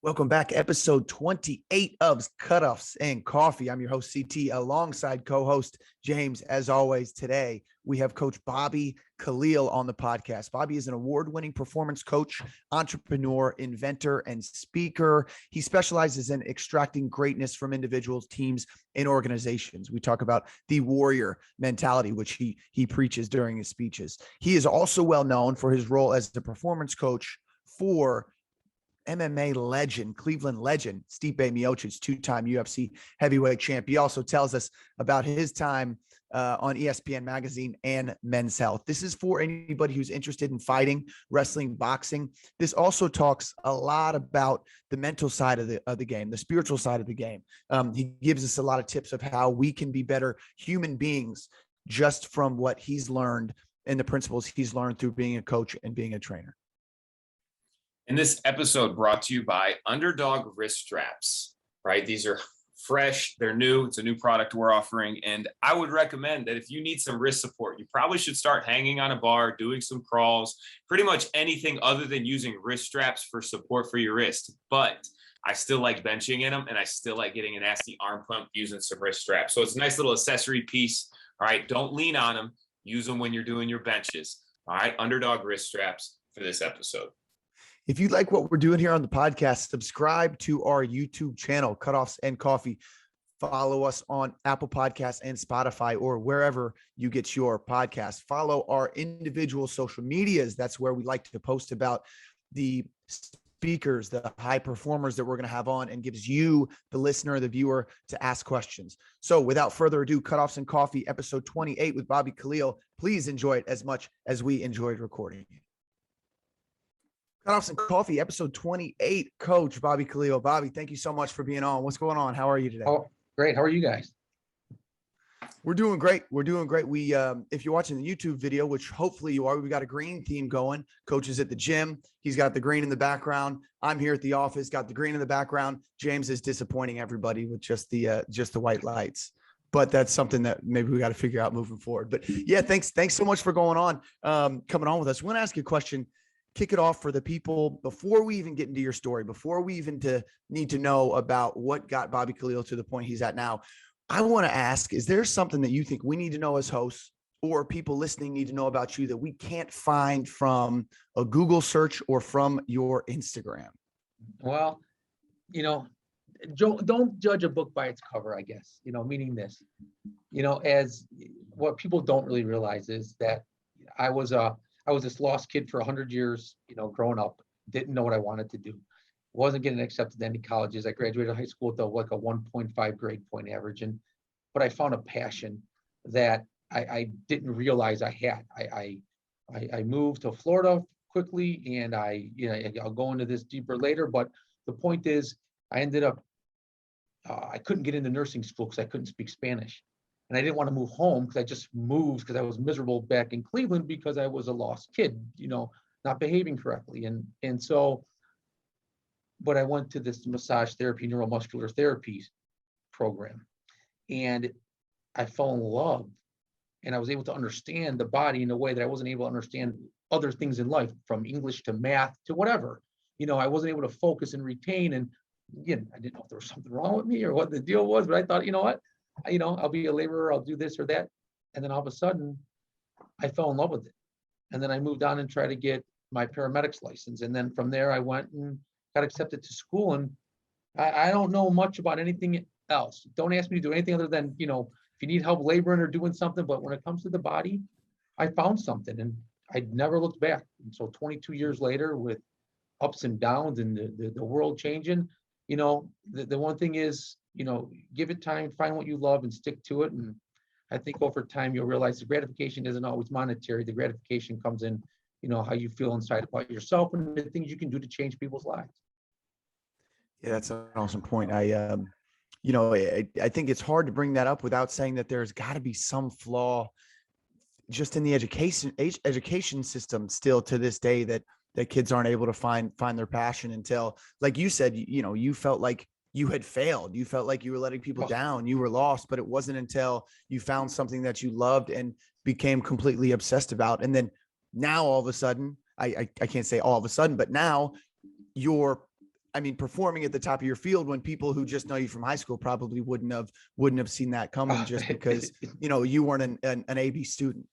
Welcome back. Episode 28 of Cutoffs and Coffee. I'm your host, CT, alongside co-host James. As always, today we have Coach Bobby Khalil on the podcast. Bobby is an award-winning performance coach, entrepreneur, inventor, and speaker. He specializes in extracting greatness from individuals, teams, and organizations. We talk about the warrior mentality, which he preaches during his speeches. He is also well known for his role as the performance coach for MMA legend, Cleveland legend, Stipe Miocic, two-time UFC heavyweight champ. He also tells us about his time on ESPN magazine and Men's Health. This is for anybody who's interested in fighting, wrestling, boxing. This also talks a lot about the mental side of the game, the spiritual side of the game. He gives us a lot of tips of how we can be better human beings just from what he's learned and the principles he's learned through being a coach and being a trainer. And this episode brought to you by Underdog Wrist Straps, right? These are fresh, they're new, it's a new product we're offering. And I would recommend that if you need some wrist support, you probably should start hanging on a bar, doing some crawls, pretty much anything other than using wrist straps for support for your wrist. But I still like benching in them, and I still like getting a nasty arm pump using some wrist straps. So it's a nice little accessory piece. All right, don't lean on them. Use them when you're doing your benches. All right, Underdog Wrist Straps for this episode. If you like what we're doing here on the podcast, subscribe to our YouTube channel, Cutoffs and Coffee. Follow us on Apple Podcasts and Spotify or wherever you get your podcast. Follow our individual social medias. That's where we like to post about the speakers, the high performers that we're going to have on, and gives you, the listener, the viewer, to ask questions. So without further ado, Cutoffs and Coffee, episode 28 with Bobby Khalil. Please enjoy it as much as we enjoyed recording it. Cutoffs and Coffee, episode 28, Coach Bobby Khalil. Bobby, thank you so much for being on. What's going on? How are you today? Oh, great. How are you guys? We're doing great. We're doing great. We, if you're watching the YouTube video, which hopefully you are, we've got a green theme going. Coach is at the gym. He's got the green in the background. I'm here at the office, got the green in the background. James is disappointing everybody with just the white lights. But that's something that maybe we got to figure out moving forward. But yeah, thanks so much for going on, coming on with us. We want to ask you a question. Kick it off for the people before we even get into your story, before we even need to know about what got Bobby Khalil to the point he's at now. I want to ask, is there something that you think we need to know as hosts or people listening need to know about you that we can't find from a Google search or from your Instagram? Well, don't judge a book by its cover, I guess, meaning this, as what people don't really realize is that I was this lost kid for 100 years, growing up, didn't know what I wanted to do. Wasn't getting accepted to any colleges. I graduated high school with like a 1.5 grade point average. But I found a passion that I didn't realize I had. I moved to Florida quickly, and I'll go into this deeper later. But the point is, I ended up, I couldn't get into nursing school because I couldn't speak Spanish. And I didn't want to move home because I just moved because I was miserable back in Cleveland because I was a lost kid, not behaving correctly. But I went to this massage therapy, neuromuscular therapy program, and I fell in love, and I was able to understand the body in a way that I wasn't able to understand other things in life, from English to math to whatever. I wasn't able to focus and retain. And again, I didn't know if there was something wrong with me or what the deal was, but I thought, what? I'll be a laborer, I'll do this or that. And then all of a sudden I fell in love with it. And then I moved on and tried to get my paramedics license. And then from there I went and got accepted to school. And I don't know much about anything else. Don't ask me to do anything other than, if you need help laboring or doing something, but when it comes to the body, I found something and I never looked back. And so 22 years later, with ups and downs and the world changing, the one thing is, give it time, find what you love and stick to it. And I think over time, you'll realize the gratification isn't always monetary. The gratification comes in, how you feel inside about yourself and the things you can do to change people's lives. Yeah, that's an awesome point. I think it's hard to bring that up without saying that there's got to be some flaw just in the education system still to this day that kids aren't able to find their passion until, like you said, you felt like you had failed. You felt like you were letting people down. You were lost, but it wasn't until you found something that you loved and became completely obsessed about. And then now all of a sudden, I can't say all of a sudden, but now you're I mean, performing at the top of your field when people who just know you from high school probably wouldn't have seen that coming just because, you weren't an AB student.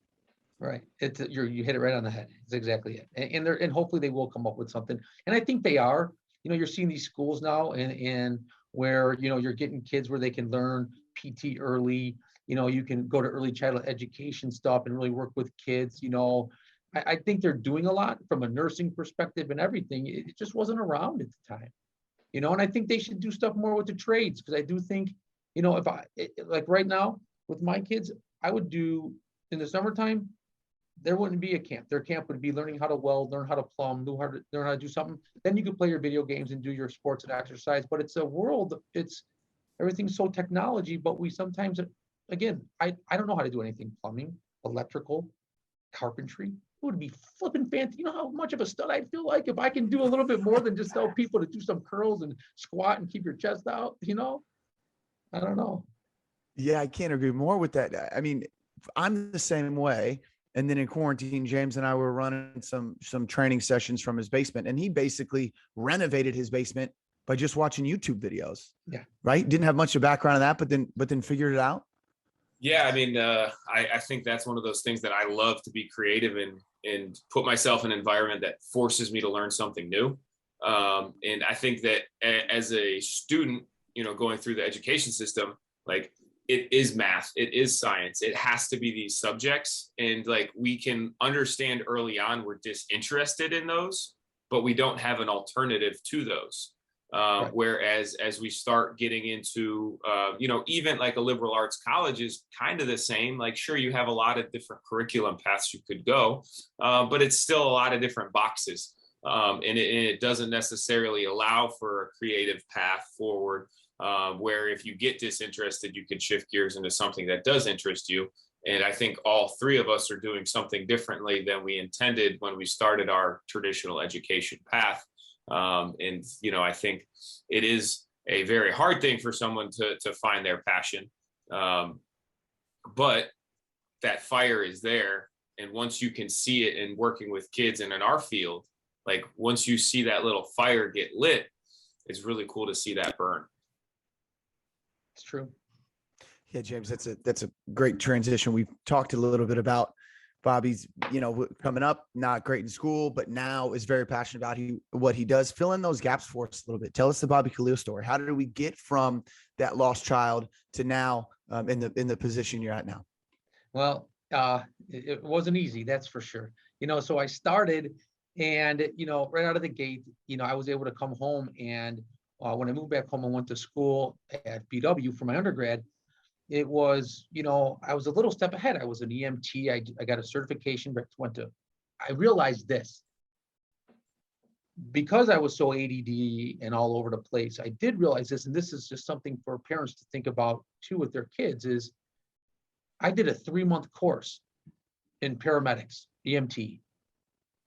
Right. You hit it right on the head. It's exactly it. And hopefully they will come up with something. And I think they are. You're seeing these schools now and where, you're getting kids where they can learn PT early. You can go to early childhood education stuff and really work with kids. I think they're doing a lot from a nursing perspective and everything. It just wasn't around at the time. And I think they should do stuff more with the trades, because I do think, like right now with my kids, I would do in the summertime, there wouldn't be a camp. Their camp would be learning how to weld, learn how to plumb, learn how to do something. Then you could play your video games and do your sports and exercise. But it's a world, everything's so technology, but we sometimes, again, I don't know how to do anything, plumbing, electrical, carpentry. It would be flipping fancy. You know how much of a stud I feel like if I can do a little bit more than just tell people to do some curls and squat and keep your chest out, I don't know. Yeah, I can't agree more with that. I mean, I'm the same way. And then in quarantine, James and I were running some training sessions from his basement, and he basically renovated his basement by just watching YouTube videos. Yeah. Right. Didn't have much of background in that, but then figured it out. Yeah. I mean, I think that's one of those things that I love to be creative and put myself in an environment that forces me to learn something new. And I think that as a student, going through the education system, like, it is math, it is science, it has to be these subjects. And like, we can understand early on we're disinterested in those, but we don't have an alternative to those. Right. Whereas as we start getting into, even like a liberal arts college is kind of the same. Like, sure, you have a lot of different curriculum paths you could go, but it's still a lot of different boxes. And it doesn't necessarily allow for a creative path forward. Where if you get disinterested, you can shift gears into something that does interest you. And I think all three of us are doing something differently than we intended when we started our traditional education path. And I think it is a very hard thing for someone to find their passion. But that fire is there. And once you can see it in working with kids and in our field, like, once you see that little fire get lit, it's really cool to see that burn. It's true. Yeah, James, that's a great transition. We've talked a little bit about Bobby's, coming up, not great in school, but now is very passionate about what he does. Fill in those gaps for us a little bit. Tell us the Bobby Khalil story. How did we get from that lost child to now in the position you're at now? Well, it wasn't easy, that's for sure. So I started, and right out of the gate, I was able to come home, and when I moved back home, I went to school at BW for my undergrad. It was, I was a little step ahead. I was an EMT. I got a certification, but I realized this. Because I was so ADD and all over the place, I did realize this, and this is just something for parents to think about too with their kids, is I did a 3-month course in paramedics, EMT.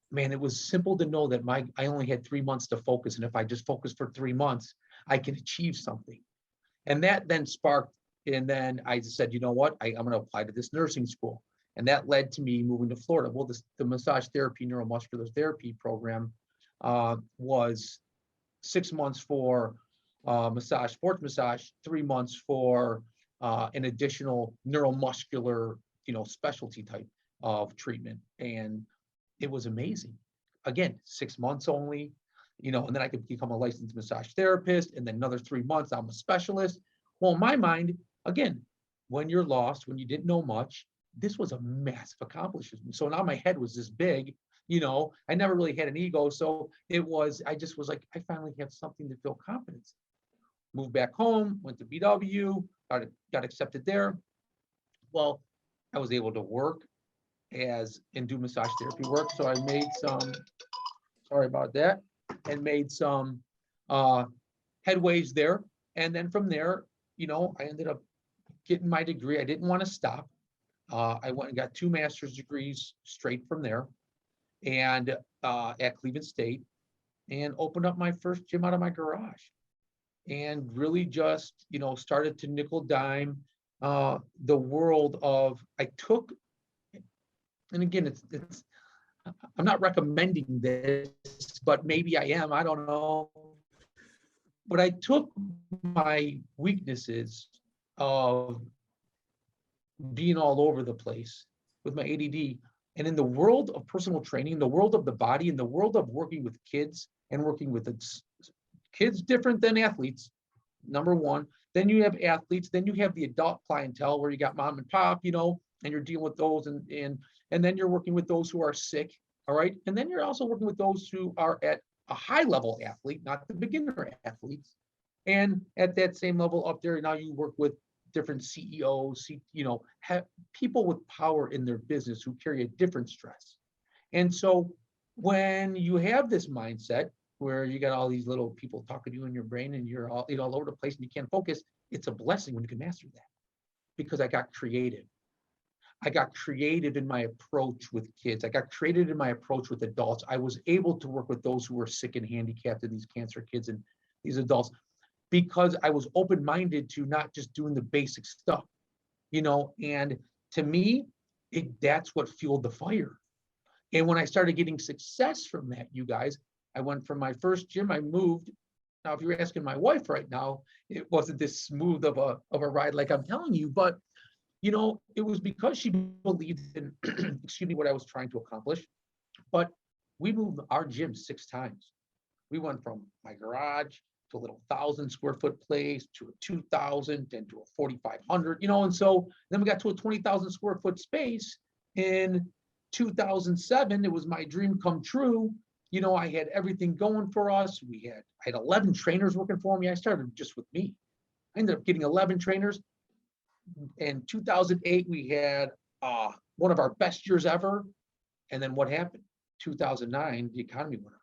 Man, it was simple to know that I only had 3 months to focus. And if I just focus for 3 months, I can achieve something. And that then sparked. And then I said, you know what, I'm going to apply to this nursing school. And that led to me moving to Florida. Well, the massage therapy, neuromuscular therapy program was 6 months for massage, sports massage, 3 months for an additional neuromuscular, specialty type of treatment. And it was amazing. Again, 6 months only, and then I could become a licensed massage therapist, and then another 3 months, I'm a specialist. Well, in my mind, again, when you're lost, when you didn't know much, this was a massive accomplishment. So now my head was this big, I never really had an ego. So I just was like, I finally have something to feel confidence. Moved back home, went to BW, got accepted there. Well, I was able to work and do massage therapy work. So I made made some headways there. And then from there, I ended up getting my degree. I didn't want to stop. I went and got 2 master's degrees straight from there, and at Cleveland State, and opened up my first gym out of my garage, and really just, started to nickel dime the world of, and again, it's I'm not recommending this, but maybe I am, I don't know. But I took my weaknesses of being all over the place with my ADD, and in the world of personal training, the world of the body, in the world of working with kids and working with kids different than athletes, number one. Then you have athletes, then you have the adult clientele where you got mom and pop, you know, and you're dealing with those, and then you're working with those who are sick, all right? And then you're also working with those who are at a high level athlete, not the beginner athletes. And at that same level up there, now you work with different CEOs, you know, have people with power in their business who carry a different stress. And so when you have this mindset where you got all these little people talking to you in your brain and you're all over the place and you can't focus, it's a blessing when you can master that. Because I got creative. I got creative in my approach with kids. I got creative in my approach with adults. I was able to work with those who were sick and handicapped, and these cancer kids and these adults, because I was open-minded to not just doing the basic stuff, you know. And to me, that's what fueled the fire. And when I started getting success from that, you guys, I went from my first gym, I moved. Now, if you're asking my wife right now, it wasn't this smooth of a ride like I'm telling you, but you know, it was because she believed in, excuse me, what I was trying to accomplish. But we moved our gym 6 times. We went from my garage to a little 1,000 square foot place to a 2,000, then to a 4,500, you know. And so then we got to a 20,000 square foot space in 2007. It was my dream come true. You know, I had everything going for us. I had 11 trainers working for me. I started just with me. I ended up getting 11 trainers. In 2008, we had one of our best years ever. And then what happened? 2009, the economy went up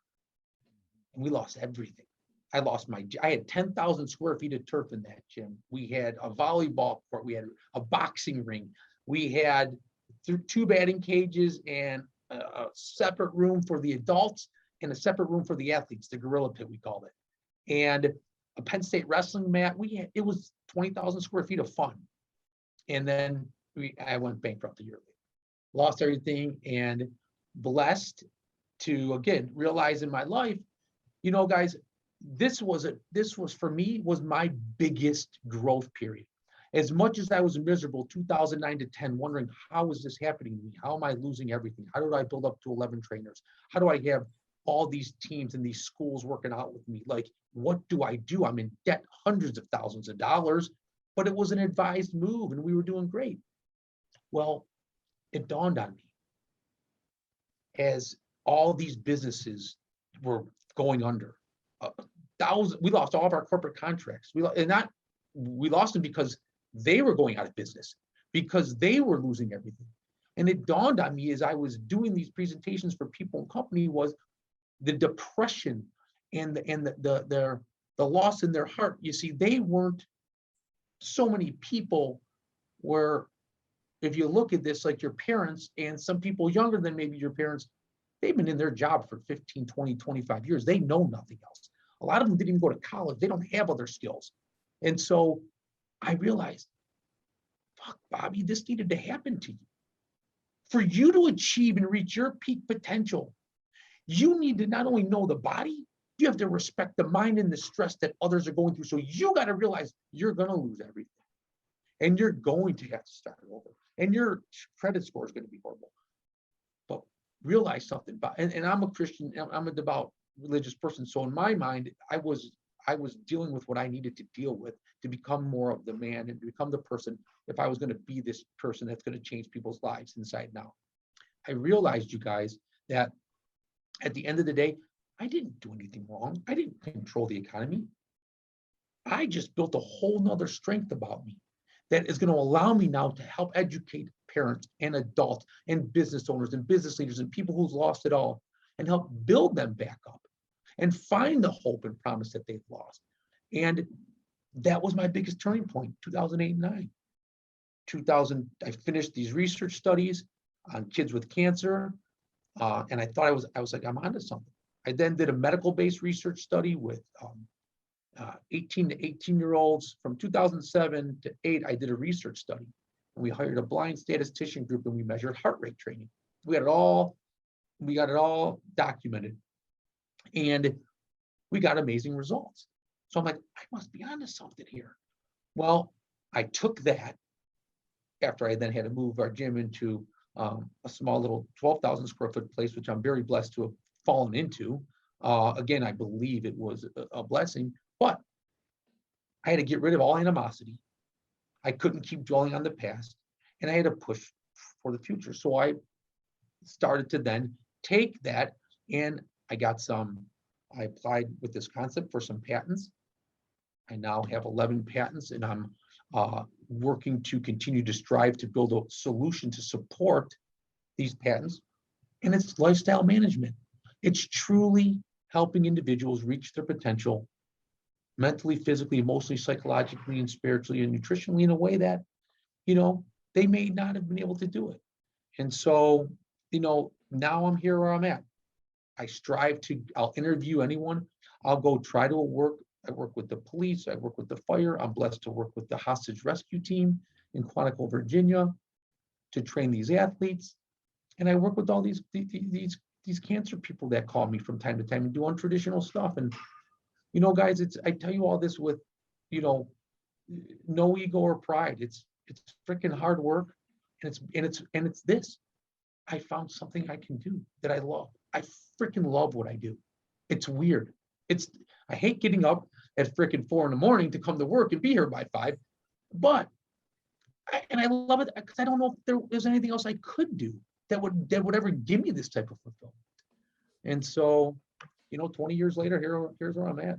and we lost everything. I had 10,000 square feet of turf in that gym. We had a volleyball court. We had a boxing ring. We had 2 batting cages and a separate room for the adults and a separate room for the athletes, the gorilla pit, we called it. And a Penn State wrestling mat. It was 20,000 square feet of fun. And then I went bankrupt a year later, lost everything, and blessed to, again, realize in my life, you know, guys, this was for me, was my biggest growth period. As much as I was miserable 2009 to 10, wondering, how is this happening to me? How am I losing everything? How did I build up to 11 trainers? How do I have all these teams and these schools working out with me? Like, what do? I'm in debt, hundreds of thousands of dollars. But it was an advised move and we were doing great. Well, it dawned on me as all these businesses were going under. We lost all of our corporate contracts. We lost them because they were going out of business, because they were losing everything. And it dawned on me as I was doing these presentations for people and company was the depression and the loss in their heart. You see, they weren't. So many people were, if you look at this, like your parents and some people younger than maybe your parents, they've been in their job for 15, 20, 25 years. They know nothing else. A lot of them didn't even go to college. They don't have other skills. And so I realized, fuck, Bobby, this needed to happen to you. For you to achieve and reach your peak potential, you need to not only know the body, you have to respect the mind and the stress that others are going through. So you got to realize you're going to lose everything. And you're going to have to start over. And your credit score is going to be horrible. But realize something about, and I'm a Christian, I'm a devout religious person. So in my mind, I was dealing with what I needed to deal with to become more of the man and to become the person, if I was going to be this person that's going to change people's lives inside and out. I realized, you guys, that at the end of the day, I didn't do anything wrong. I didn't control the economy. I just built a whole nother strength about me that is going to allow me now to help educate parents and adults and business owners and business leaders and people who've lost it all and help build them back up and find the hope and promise that they've lost. And that was my biggest turning point, 2008 and 9. 2000, I finished these research studies on kids with cancer. And I thought I was like, I'm onto something. I then did a medical-based research study with 18 to 18-year-olds. From 2007 to 8, I did a research study. And we hired a blind statistician group and we measured heart rate training. We got it all documented. And we got amazing results. So I'm like, I must be onto something here. Well, I took that after I then had to move our gym into a small little 12,000 square foot place, which I'm very blessed to have fallen into. Again, I believe it was a blessing, but I had to get rid of all animosity. I couldn't keep dwelling on the past, and I had to push for the future. So I started to then take that, and I applied with this concept for some patents. I now have 11 patents, and I'm working to continue to strive to build a solution to support these patents. And it's lifestyle management. It's truly helping individuals reach their potential mentally, physically, emotionally, psychologically, and spiritually, and nutritionally in a way that, they may not have been able to do it. And so, now I'm here where I'm at. I'll interview anyone. I'll go try to work. I work with the police. I work with the fire. I'm blessed to work with the hostage rescue team in Quantico, Virginia, to train these athletes. And I work with all these cancer people that call me from time to time and do untraditional stuff. And, guys, I tell you all this with, no ego or pride. It's freaking hard work. And it's this. I found something I can do that I love. I freaking love what I do. It's weird. I hate getting up at freaking 4 a.m. to come to work and be here by 5, but I love it because I don't know if there's anything else I could do that would ever give me this type of fulfillment. And so, 20 years later, here's where I'm at.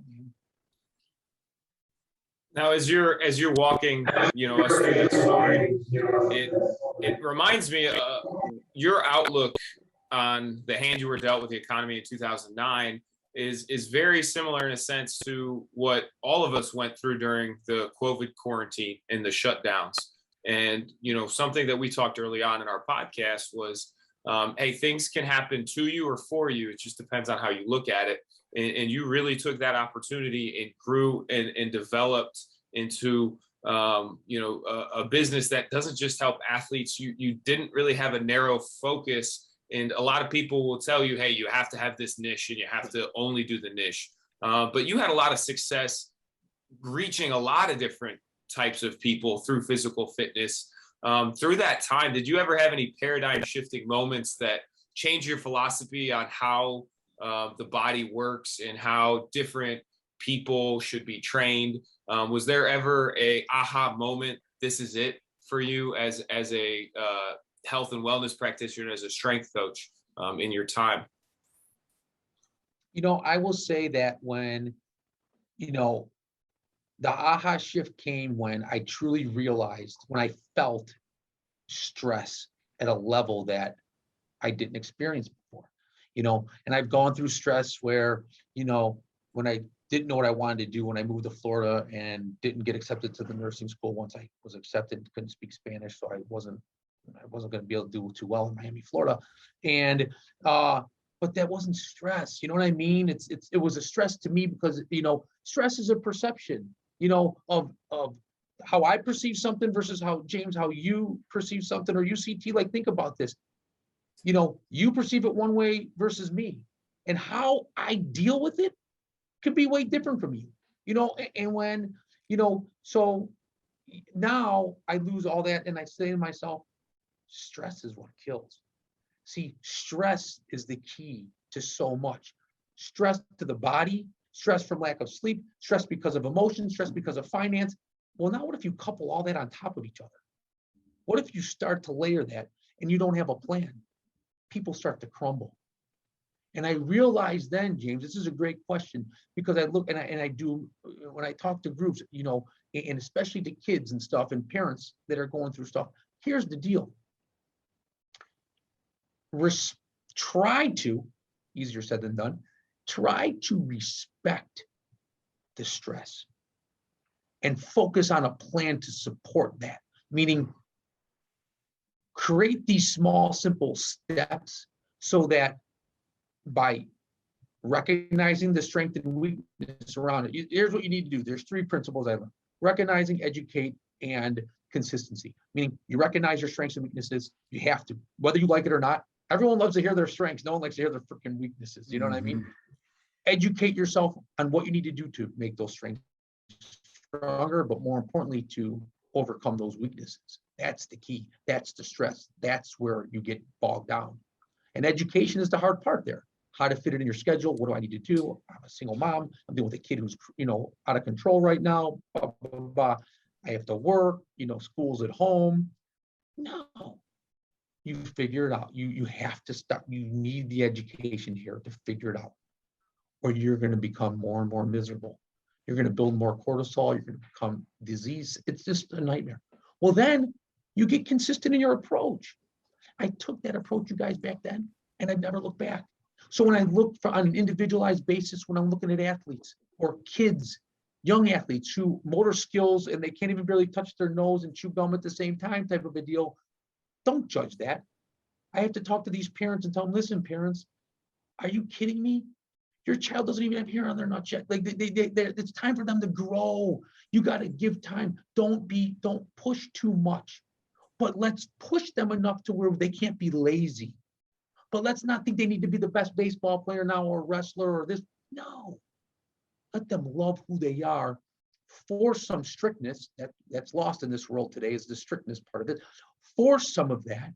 Now, as you're walking, us through this story, it reminds me of your outlook on the hand you were dealt with the economy in 2009 is very similar in a sense to what all of us went through during the COVID quarantine and the shutdowns. And, something that we talked early on in our podcast was, hey, things can happen to you or for you. It just depends on how you look at it. And you really took that opportunity and grew and developed into, a business that doesn't just help athletes. You didn't really have a narrow focus. And a lot of people will tell you, hey, you have to have this niche and you have to only do the niche. But you had a lot of success reaching a lot of different types of people through physical fitness. Through that time, did you ever have any paradigm shifting moments that changed your philosophy on how the body works and how different people should be trained? Was there ever a aha moment? This is it for you as a health and wellness practitioner, as a strength coach in your time? I will say that when, the aha shift came when I truly realized, when I felt stress at a level that I didn't experience before, and I've gone through stress where, when I didn't know what I wanted to do when I moved to Florida and didn't get accepted to the nursing school. Once I was accepted, couldn't speak Spanish, so I wasn't going to be able to do too well in Miami, Florida. And, but that wasn't stress. You know what I mean? It was a stress to me because, stress is a perception, of how I perceive something versus how you perceive something, or UCT. Like, think about this. You perceive it one way versus me, and how I deal with it could be way different from you, and when, so now I lose all that and I say to myself, stress is what kills. See, stress is the key to so much. Stress to the body, stress from lack of sleep, stress because of emotion, stress because of finance. Well, now what if you couple all that on top of each other? What if you start to layer that and you don't have a plan? People start to crumble. And I realized then, James, this is a great question, because I look and I do, when I talk to groups, and especially to kids and stuff and parents that are going through stuff, here's the deal. Try to, easier said than done, try to respect the stress and focus on a plan to support that. Meaning, create these small, simple steps so that by recognizing the strength and weakness around it, here's what you need to do. There's 3 principles I learned: recognizing, educate, and consistency. Meaning, you recognize your strengths and weaknesses. You have to, whether you like it or not. Everyone loves to hear their strengths. No one likes to hear their freaking weaknesses. You know what I mean? educate yourself on what you need to do to make those strengths stronger, but more importantly, to overcome those weaknesses. That's the key. That's the stress. That's where you get bogged down. And education is the hard part there. How to fit it in your schedule. What do I need to do? I'm a single mom. I'm dealing with a kid who's, out of control right now. Blah, blah, blah. I have to work, school's at home. No, you figure it out. You have to stop. You need the education here to figure it out, or you're going to become more and more miserable. You're going to build more cortisol. You're going to become diseased. It's just a nightmare. Well, then you get consistent in your approach. I took that approach, you guys, back then, and I've never looked back. So when I look on an individualized basis, when I'm looking at athletes or kids, young athletes who motor skills and they can't even barely touch their nose and chew gum at the same time type of a deal, don't judge that. I have to talk to these parents and tell them, listen, parents, are you kidding me? Your child doesn't even have hair on their nuts yet. Like it's time for them to grow. You got to give time. Don't push too much, but let's push them enough to where they can't be lazy. But let's not think they need to be the best baseball player now or wrestler or this. No, let them love who they are. Force some strictness that's lost in this world today is the strictness part of it. Force some of that.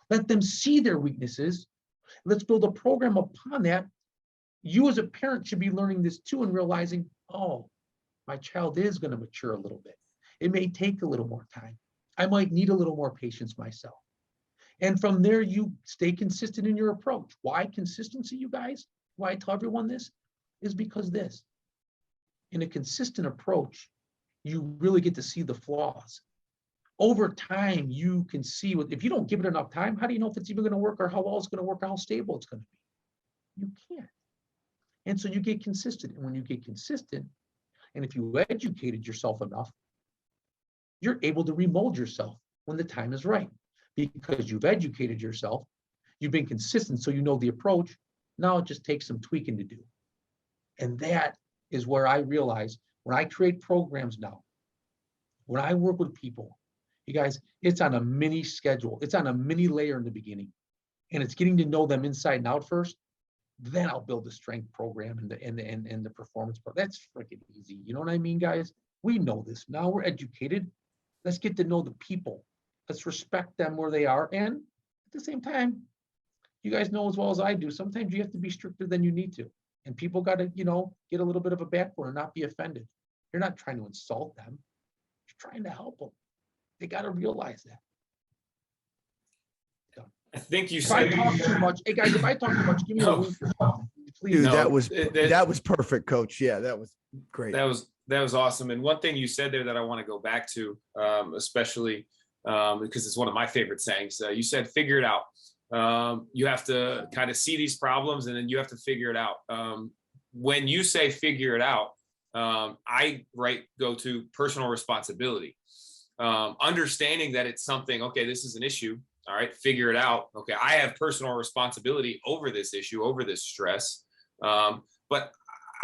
Let them see their weaknesses. Let's build a program upon that. You as a parent should be learning this too and realizing, oh, my child is going to mature a little bit. It may take a little more time. I might need a little more patience myself. And from there, you stay consistent in your approach. Why consistency, you guys? Why I tell everyone this is because this. In a consistent approach, you really get to see the flaws. Over time, you can see if you don't give it enough time, how do you know if it's even going to work or how well it's going to work or how stable it's going to be? You can't. And so you get consistent. And when you get consistent, and if you educated yourself enough, you're able to remold yourself when the time is right. Because you've educated yourself, you've been consistent, so you know the approach. Now it just takes some tweaking to do. And that is where I realize when I create programs now, when I work with people, you guys, it's on a mini schedule. It's on a mini layer in the beginning. And it's getting to know them inside and out first. Then I'll build the strength program and the performance part. That's freaking easy. You know what I mean, guys? We know this. Now we're educated. Let's get to know the people. Let's respect them where they are. And at the same time, you guys know as well as I do, sometimes you have to be stricter than you need to. And people got to, get a little bit of a backbone and not be offended. You're not trying to insult them. You're trying to help them. They got to realize that. I think you If said I talk too much, hey guys, if I talk too much, give me a wink or something. Please. Dude, No, that was perfect, Coach. Yeah, that was great. That was awesome. And one thing you said there that I want to go back to, especially because it's one of my favorite sayings. You said, figure it out. You have to kind of see these problems and then you have to figure it out. When you say figure it out, I go to personal responsibility. Understanding that it's something, okay, this is an issue. All right, figure it out. Okay, I have personal responsibility over this issue, over this stress. But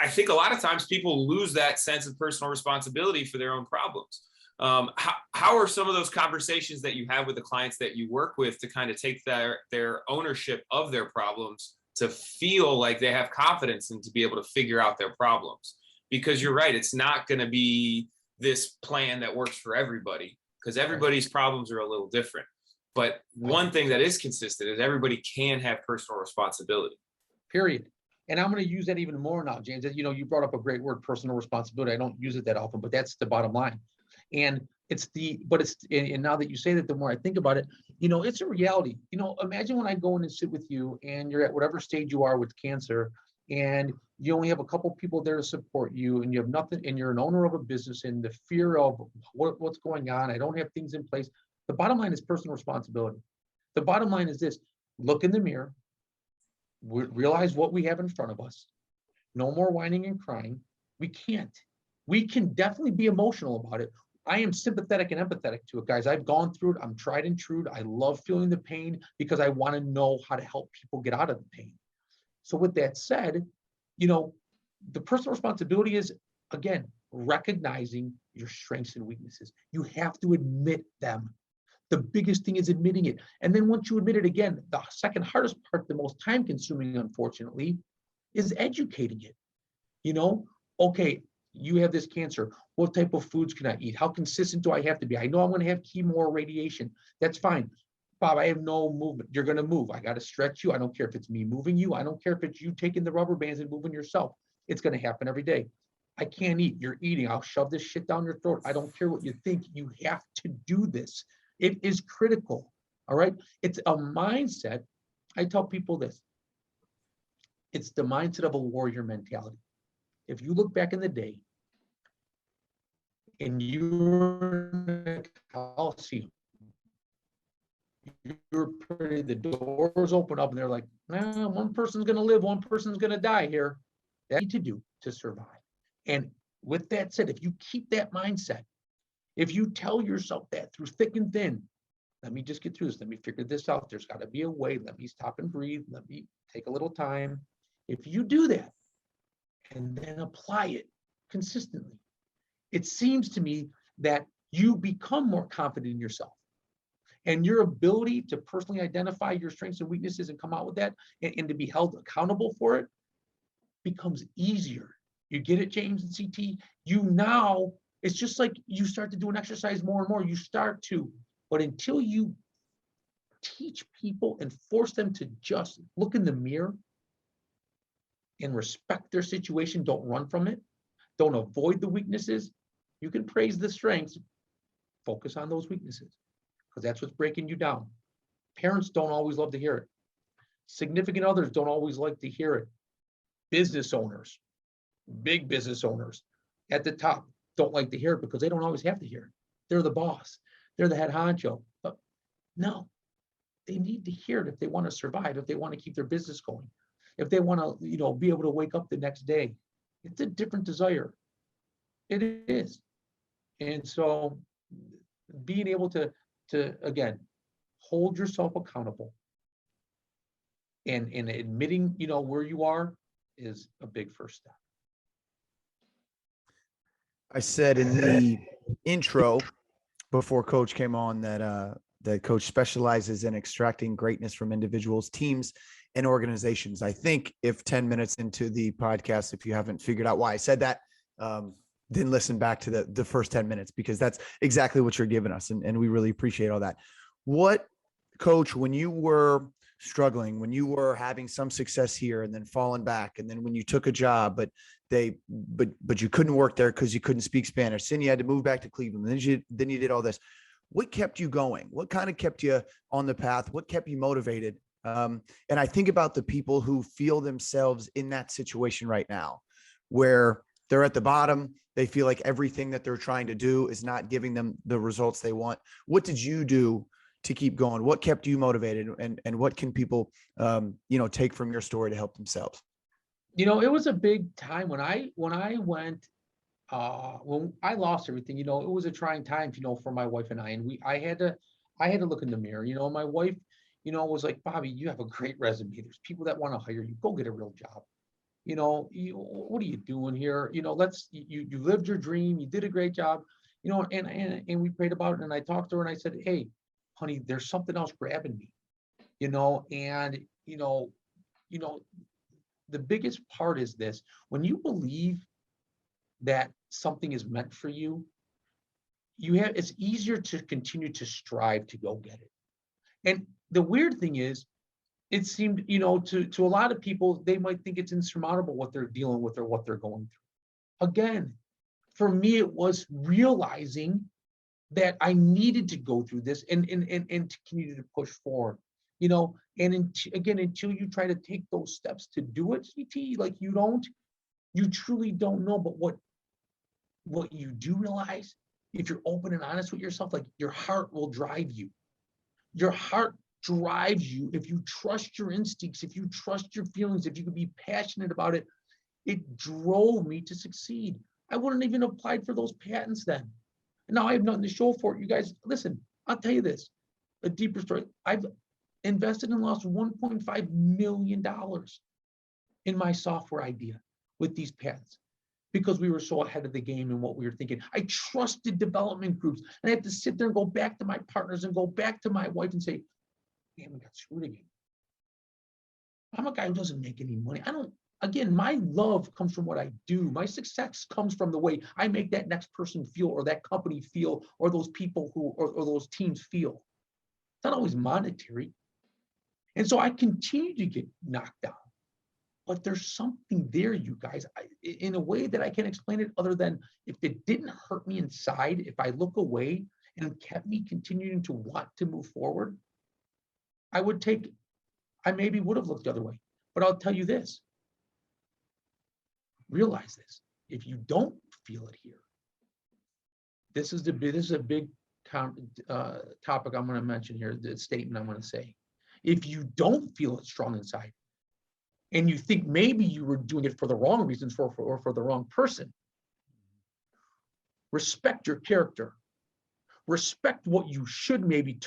I think a lot of times people lose that sense of personal responsibility for their own problems. How are some of those conversations that you have with the clients that you work with to kind of take their ownership of their problems to feel like they have confidence and to be able to figure out their problems? Because you're right, it's not going to be this plan that works for everybody because everybody's problems are a little different. But one thing that is consistent is everybody can have personal responsibility. Period. And I'm going to use that even more now, James. You brought up a great word, personal responsibility. I don't use it that often, but that's the bottom line. And and now that you say that, the more I think about it, it's a reality. Imagine when I go in and sit with you and you're at whatever stage you are with cancer and you only have a couple people there to support you and you have nothing and you're an owner of a business and the fear of what's going on. I don't have things in place. The bottom line is personal responsibility. The bottom line is this: look in the mirror, realize what we have in front of us. No more whining and crying. We can't. We can definitely be emotional about it. I am sympathetic and empathetic to it, guys. I've gone through it. I'm tried and true. I love feeling the pain because I want to know how to help people get out of the pain. So with that said, the personal responsibility is, again, recognizing your strengths and weaknesses. You have to admit them. The biggest thing is admitting it. And then once you admit it, again, the second hardest part, the most time consuming, unfortunately, is educating it. You know, okay, you have this cancer. What type of foods can I eat? How consistent do I have to be? I know I'm going to have chemo or radiation. That's fine. Bob, I have no movement. You're going to move. I got to stretch you. I don't care if it's me moving you. I don't care if it's you taking the rubber bands and moving yourself. It's going to happen every day. I can't eat. You're eating. I'll shove this shit down your throat. I don't care what you think. You have to do this. It is critical. All right. It's a mindset. I tell people this. It's the mindset of a warrior mentality. If you look back in the day and you're in a Coliseum, you're pretty, the doors open up and they're like, one person's going to live, one person's going to die here. That's what you need to do to survive. And with that said, if you keep that mindset, if you tell yourself that through thick and thin, let me just get through this. Let me figure this out. There's got to be a way. Let me stop and breathe. Let me take a little time. If you do that and then apply it consistently, it seems to me that you become more confident in yourself. And your ability to personally identify your strengths and weaknesses and come out with that and to be held accountable for it becomes easier. You get it, James and CT? You now, it's just like you start to do an exercise more and more. You start to, but until you teach people and force them to just look in the mirror and respect their situation, don't run from it, don't avoid the weaknesses. You can praise the strengths, focus on those weaknesses, because that's what's breaking you down. Parents don't always love to hear it. Significant others don't always like to hear it. Business owners, big business owners at the top don't like to hear it because they don't always have to hear it. They're the boss. They're the head honcho. But no, they need to hear it if they want to survive, if they want to keep their business going, if they want to, be able to wake up the next day. It's a different desire. It is. And so being able to again, hold yourself accountable and admitting, where you are is a big first step. I said in the intro before Coach came on that Coach specializes in extracting greatness from individuals, teams, and organizations. I think if 10 minutes into the podcast, if you haven't figured out why I said that, then listen back to the first 10 minutes, because that's exactly what you're giving us. And we really appreciate all that. What, Coach, when you were struggling, when you were having some success here and then falling back, and then when you took a job, but you couldn't work there because you couldn't speak Spanish, then you had to move back to Cleveland, then you did all this. What kept you going? What kind of kept you on the path? What kept you motivated? And I think about the people who feel themselves in that situation right now, where they're at the bottom. They feel like everything that they're trying to do is not giving them the results they want. What did you do to keep going? What kept you motivated, and what can people, take from your story to help themselves? It was a big time when I went, when I lost everything, it was a trying time, for my wife and I had to look in the mirror. My wife, was like, Bobby, you have a great resume. There's people that want to hire you. Go get a real job. What are you doing here? You lived your dream. You did a great job, and we prayed about it. And I talked to her and I said, hey, honey, there's something else grabbing me, the biggest part is this: when you believe that something is meant for you, it's easier to continue to strive to go get it. And the weird thing is, it seemed, to a lot of people, they might think it's insurmountable what they're dealing with or what they're going through. Again, for me, it was realizing that I needed to go through this and to continue to push forward, and again, until you try to take those steps to do it, CT, like you truly don't know. But what you do realize, if you're open and honest with yourself, like your heart will drive you. Your heart drives you if you trust your instincts, if you trust your feelings, if you can be passionate about it. It drove me to succeed. I wouldn't even applied for those patents then. Now I have nothing to show for it. You guys, listen, I'll tell you this, a deeper story. I've invested and lost $1.5 million in my software idea with these patents because we were so ahead of the game in what we were thinking. I trusted development groups, and I have to sit there and go back to my partners and go back to my wife and say, man, we got screwed again. I'm a guy who doesn't make any money. again, my love comes from what I do. My success comes from the way I make that next person feel, or that company feel, or those people or those teams feel. It's not always monetary. And so I continue to get knocked down. But there's something there, you guys, in a way that I can't explain it other than if it didn't hurt me inside, if I look away and it kept me continuing to want to move forward, I maybe would have looked the other way. But I'll tell you this, realize this, if you don't feel it here, this is a big topic I'm going to mention here, the statement I'm going to say. If you don't feel it strong inside, and you think maybe you were doing it for the wrong reasons or for the wrong person, respect your character. Respect what you should maybe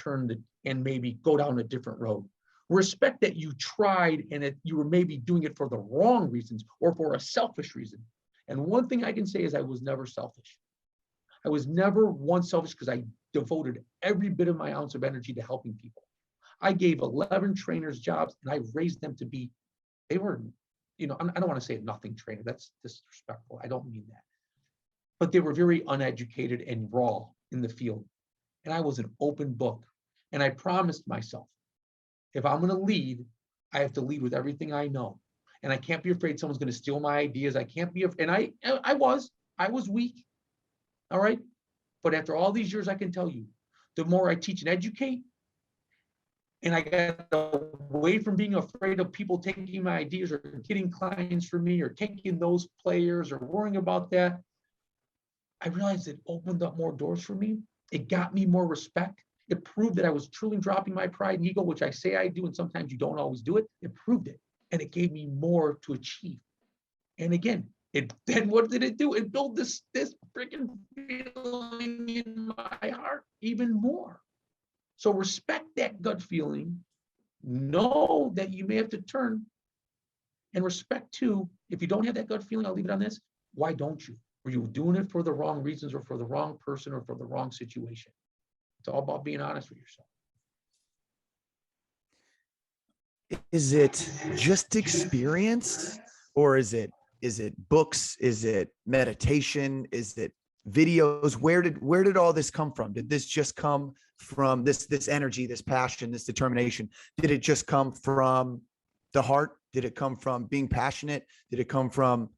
and maybe go down a different road. Respect that you tried and that you were maybe doing it for the wrong reasons or for a selfish reason. And one thing I can say is I was never selfish. I was never once selfish because I devoted every bit of my ounce of energy to helping people. I gave 11 trainers jobs and I raised them to be, they were, I don't want to say a nothing trainer. That's disrespectful. I don't mean that. But they were very uneducated and raw in the field. And I was an open book. And I promised myself, if I'm going to lead, I have to lead with everything I know. And I can't be afraid someone's going to steal my ideas. I can't be, and I was weak. All right. But after all these years, I can tell you, the more I teach and educate, and I got away from being afraid of people taking my ideas or getting clients from me or taking those players or worrying about that, I realized it opened up more doors for me. It got me more respect. It proved that I was truly dropping my pride and ego, which I say I do, and sometimes you don't always do it. It proved it. And it gave me more to achieve. And again, then what did it do? It built this freaking feeling in my heart even more. So respect that gut feeling. Know that you may have to turn. And respect too, if you don't have that gut feeling, I'll leave it on this. Why don't you? Were you doing it for the wrong reasons or for the wrong person or for the wrong situation? It's all about being honest with yourself. Is it just experience, or is it books? Is it meditation? Is it videos? Where did all this come from? Did this just come from this energy, this passion, this determination? Did it just come from the heart? Did it come from being passionate? Did it come from,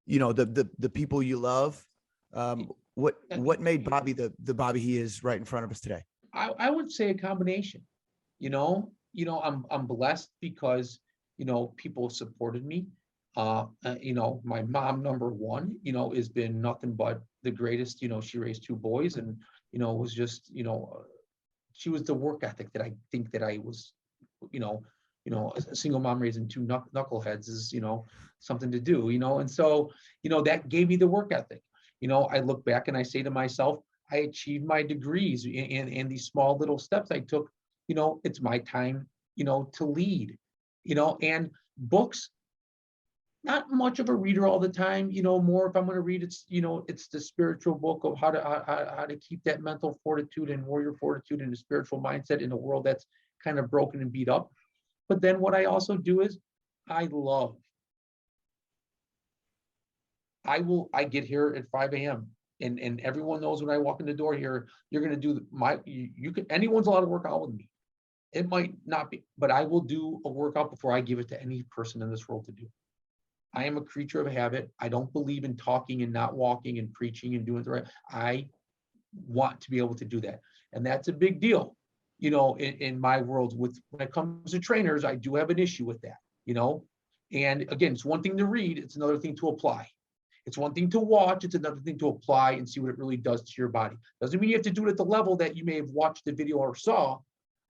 the people you love? What made Bobby the Bobby he is right in front of us today? I would say a combination. I'm blessed because people supported me. My mom, number one, has been nothing but the greatest. She raised 2 boys, and was just she was the work ethic that I think that I was. A single mom raising 2 knuckleheads is something to do. And so that gave me the work ethic. I look back and I say to myself, I achieved my degrees in these small little steps I took. It's my time, to lead, and books, not much of a reader all the time, more if I'm going to read, it's the spiritual book of how to keep that mental fortitude and warrior fortitude and a spiritual mindset in a world that's kind of broken and beat up. But then what I also do is I get here at 5 a.m. and everyone knows when I walk in the door here, you're going to do anyone's allowed to work out with me. It might not be, but I will do a workout before I give it to any person in this world to do. I am a creature of habit. I don't believe in talking and not walking and preaching and doing the right. I want to be able to do that. And that's a big deal. In my world, when it comes to trainers, I do have an issue with that, and again, it's one thing to read. It's another thing to apply. It's one thing to watch. It's another thing to apply and see what it really does to your body. Doesn't mean you have to do it at the level that you may have watched the video or saw.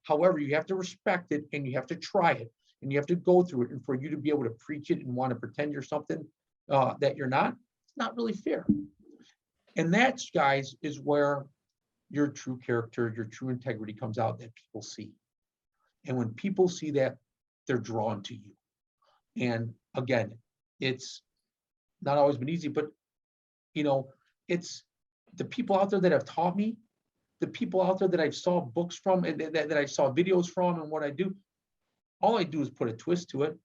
However, you have to respect it and you have to try it and you have to go through it. And for you to be able to preach it and want to pretend you're something that you're not, it's not really fair. And that, guys, is where your true character, your true integrity comes out that people see. And when people see that, they're drawn to you. And again, it's not always been easy, but it's the people out there that have taught me, the people out there that I saw books from and that I saw videos from and what I do. All I do is put a twist to it.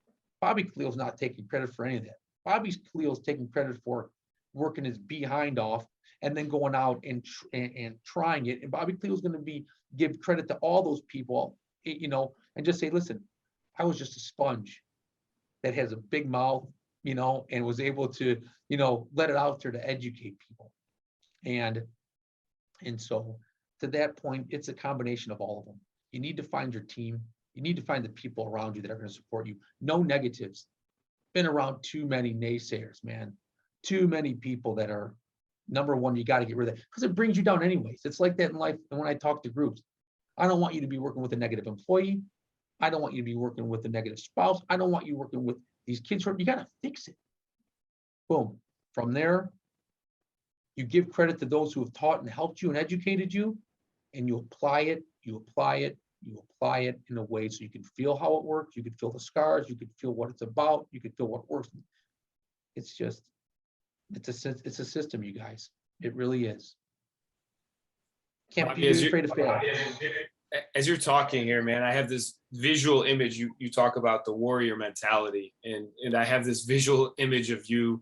Bobby Khalil's not taking credit for any of that. Bobby Khalil's taking credit for working his behind off and then going out and trying it. And Bobby Khalil's going to give credit to all those people, and just say, listen, I was just a sponge that has a big mouth, and was able to, let it out there to educate people. And so to that point, it's a combination of all of them. You need to find your team. You need to find the people around you that are going to support you. No negatives. Been around too many naysayers, man. Too many people that are, number one, you got to get rid of that because it brings you down anyways. It's like that in life. And when I talk to groups, I don't want you to be working with a negative employee. I don't want you to be working with a negative spouse. I don't want you working with these kids. You got to fix it. Boom. From there, you give credit to those who have taught and helped you and educated you, and you apply it, you apply it, you apply it in a way so you can feel how it works. You can feel the scars. You can feel what it's about. You can feel what works. It's just, it's a system, you guys. It really is. Can't be afraid to fail. As you're talking here, man, I have this visual image. You talk about the warrior mentality, and I have this visual image of you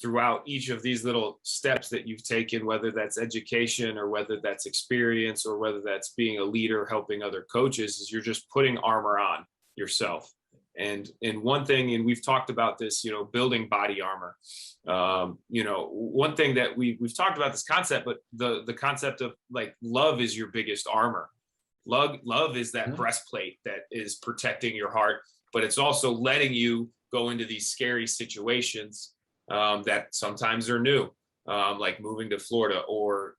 throughout each of these little steps that you've taken, whether that's education or whether that's experience or whether that's being a leader, helping other coaches, is you're just putting armor on yourself. And one thing, and we've talked about this, building body armor. One thing that we've talked about this concept, but the concept of like love is your biggest armor. Love is that breastplate that is protecting your heart, but it's also letting you go into these scary situations that sometimes are new, like moving to Florida or,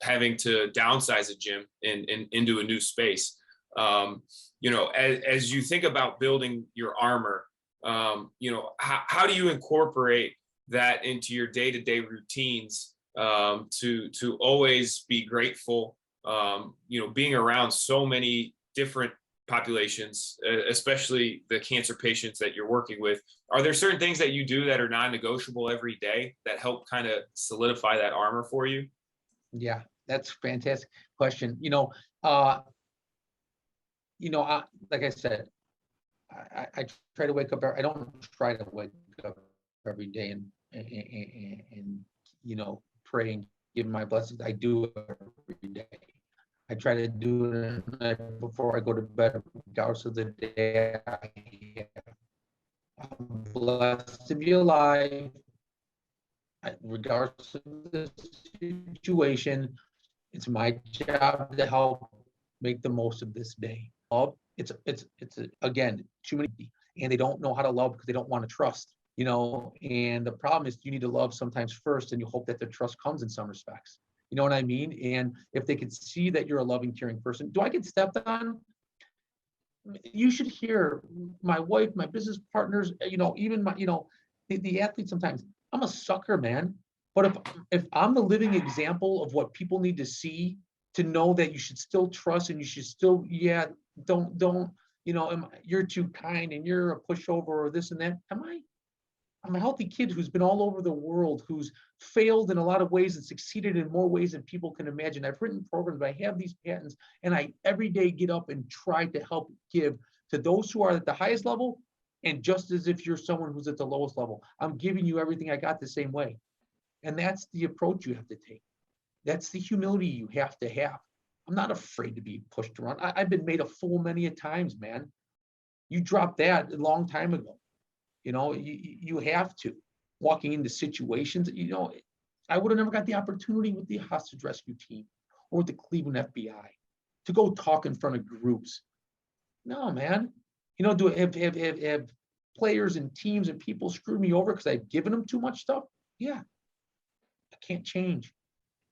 having to downsize a gym and into a new space. As you think about building your armor, how do you incorporate that into your day-to-day routines to always be grateful, being around so many different populations, especially the cancer patients that you're working with? Are there certain things that you do that are non-negotiable every day that help kind of solidify that armor for you? Yeah, that's a fantastic question. Like I said, I try to wake up. I don't try to wake up every day and pray and give my blessings. I do it every day. I try to do it at night before I go to bed, regardless of the day I have. I'm blessed to be alive, regardless of the situation. It's my job to help make the most of this day. Love, it's again, too many, and they don't know how to love because they don't want to trust. And the problem is you need to love sometimes first, and you hope that the trust comes in some respects. You know what I mean? And if they could see that you're a loving, caring person, do I get stepped on? You should hear my wife, my business partners, even my, the athletes sometimes. I'm a sucker, man. But if I'm the living example of what people need to see to know that you should still trust and you should still, don't, you're too kind and you're a pushover or this and that. I'm a healthy kid who's been all over the world, who's failed in a lot of ways and succeeded in more ways than people can imagine. I've written programs, I have these patents, and I every day get up and try to help give to those who are at the highest level. And just as if you're someone who's at the lowest level, I'm giving you everything I got the same way. And that's the approach you have to take. That's the humility you have to have. I'm not afraid to be pushed around. I've been made a fool many a times, man. You dropped that a long time ago. You have to. Walking into situations, I would have never got the opportunity with the hostage rescue team or with the Cleveland FBI to go talk in front of groups. No, man. Do have players and teams and people screw me over because I've given them too much stuff? Yeah. I can't change.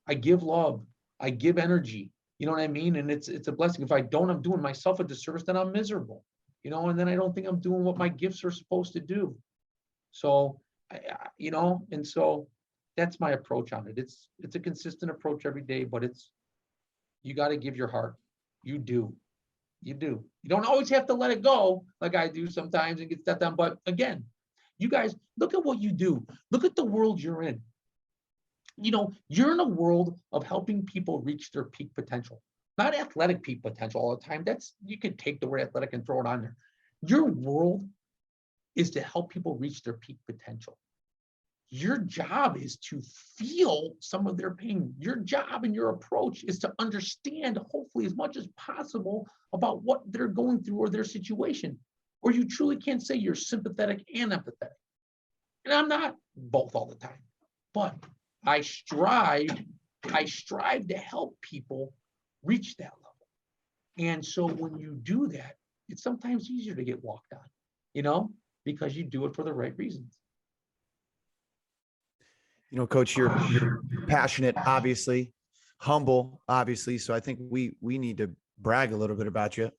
I give love. I give energy. You know what I mean? And it's a blessing. If I don't, I'm doing myself a disservice, then I'm miserable. And then I don't think I'm doing what my gifts are supposed to do. So, and so that's my approach on it. It's a consistent approach every day, but you got to give your heart. You do. You don't always have to let it go like I do sometimes and get stepped on. But again, you guys, look at what you do. Look at the world you're in. You're in a world of helping people reach their peak potential. Not athletic peak potential all the time. You could take the word athletic and throw it on there. Your world is to help people reach their peak potential. Your job is to feel some of their pain. Your job and your approach is to understand, hopefully, as much as possible about what they're going through or their situation. Or you truly can't say you're sympathetic and empathetic. And I'm not both all the time, but I strive to help people reach that level. And so when you do that, it's sometimes easier to get walked on, because you do it for the right reasons. Coach, you're passionate, obviously, humble, obviously. So I think we need to brag a little bit about you.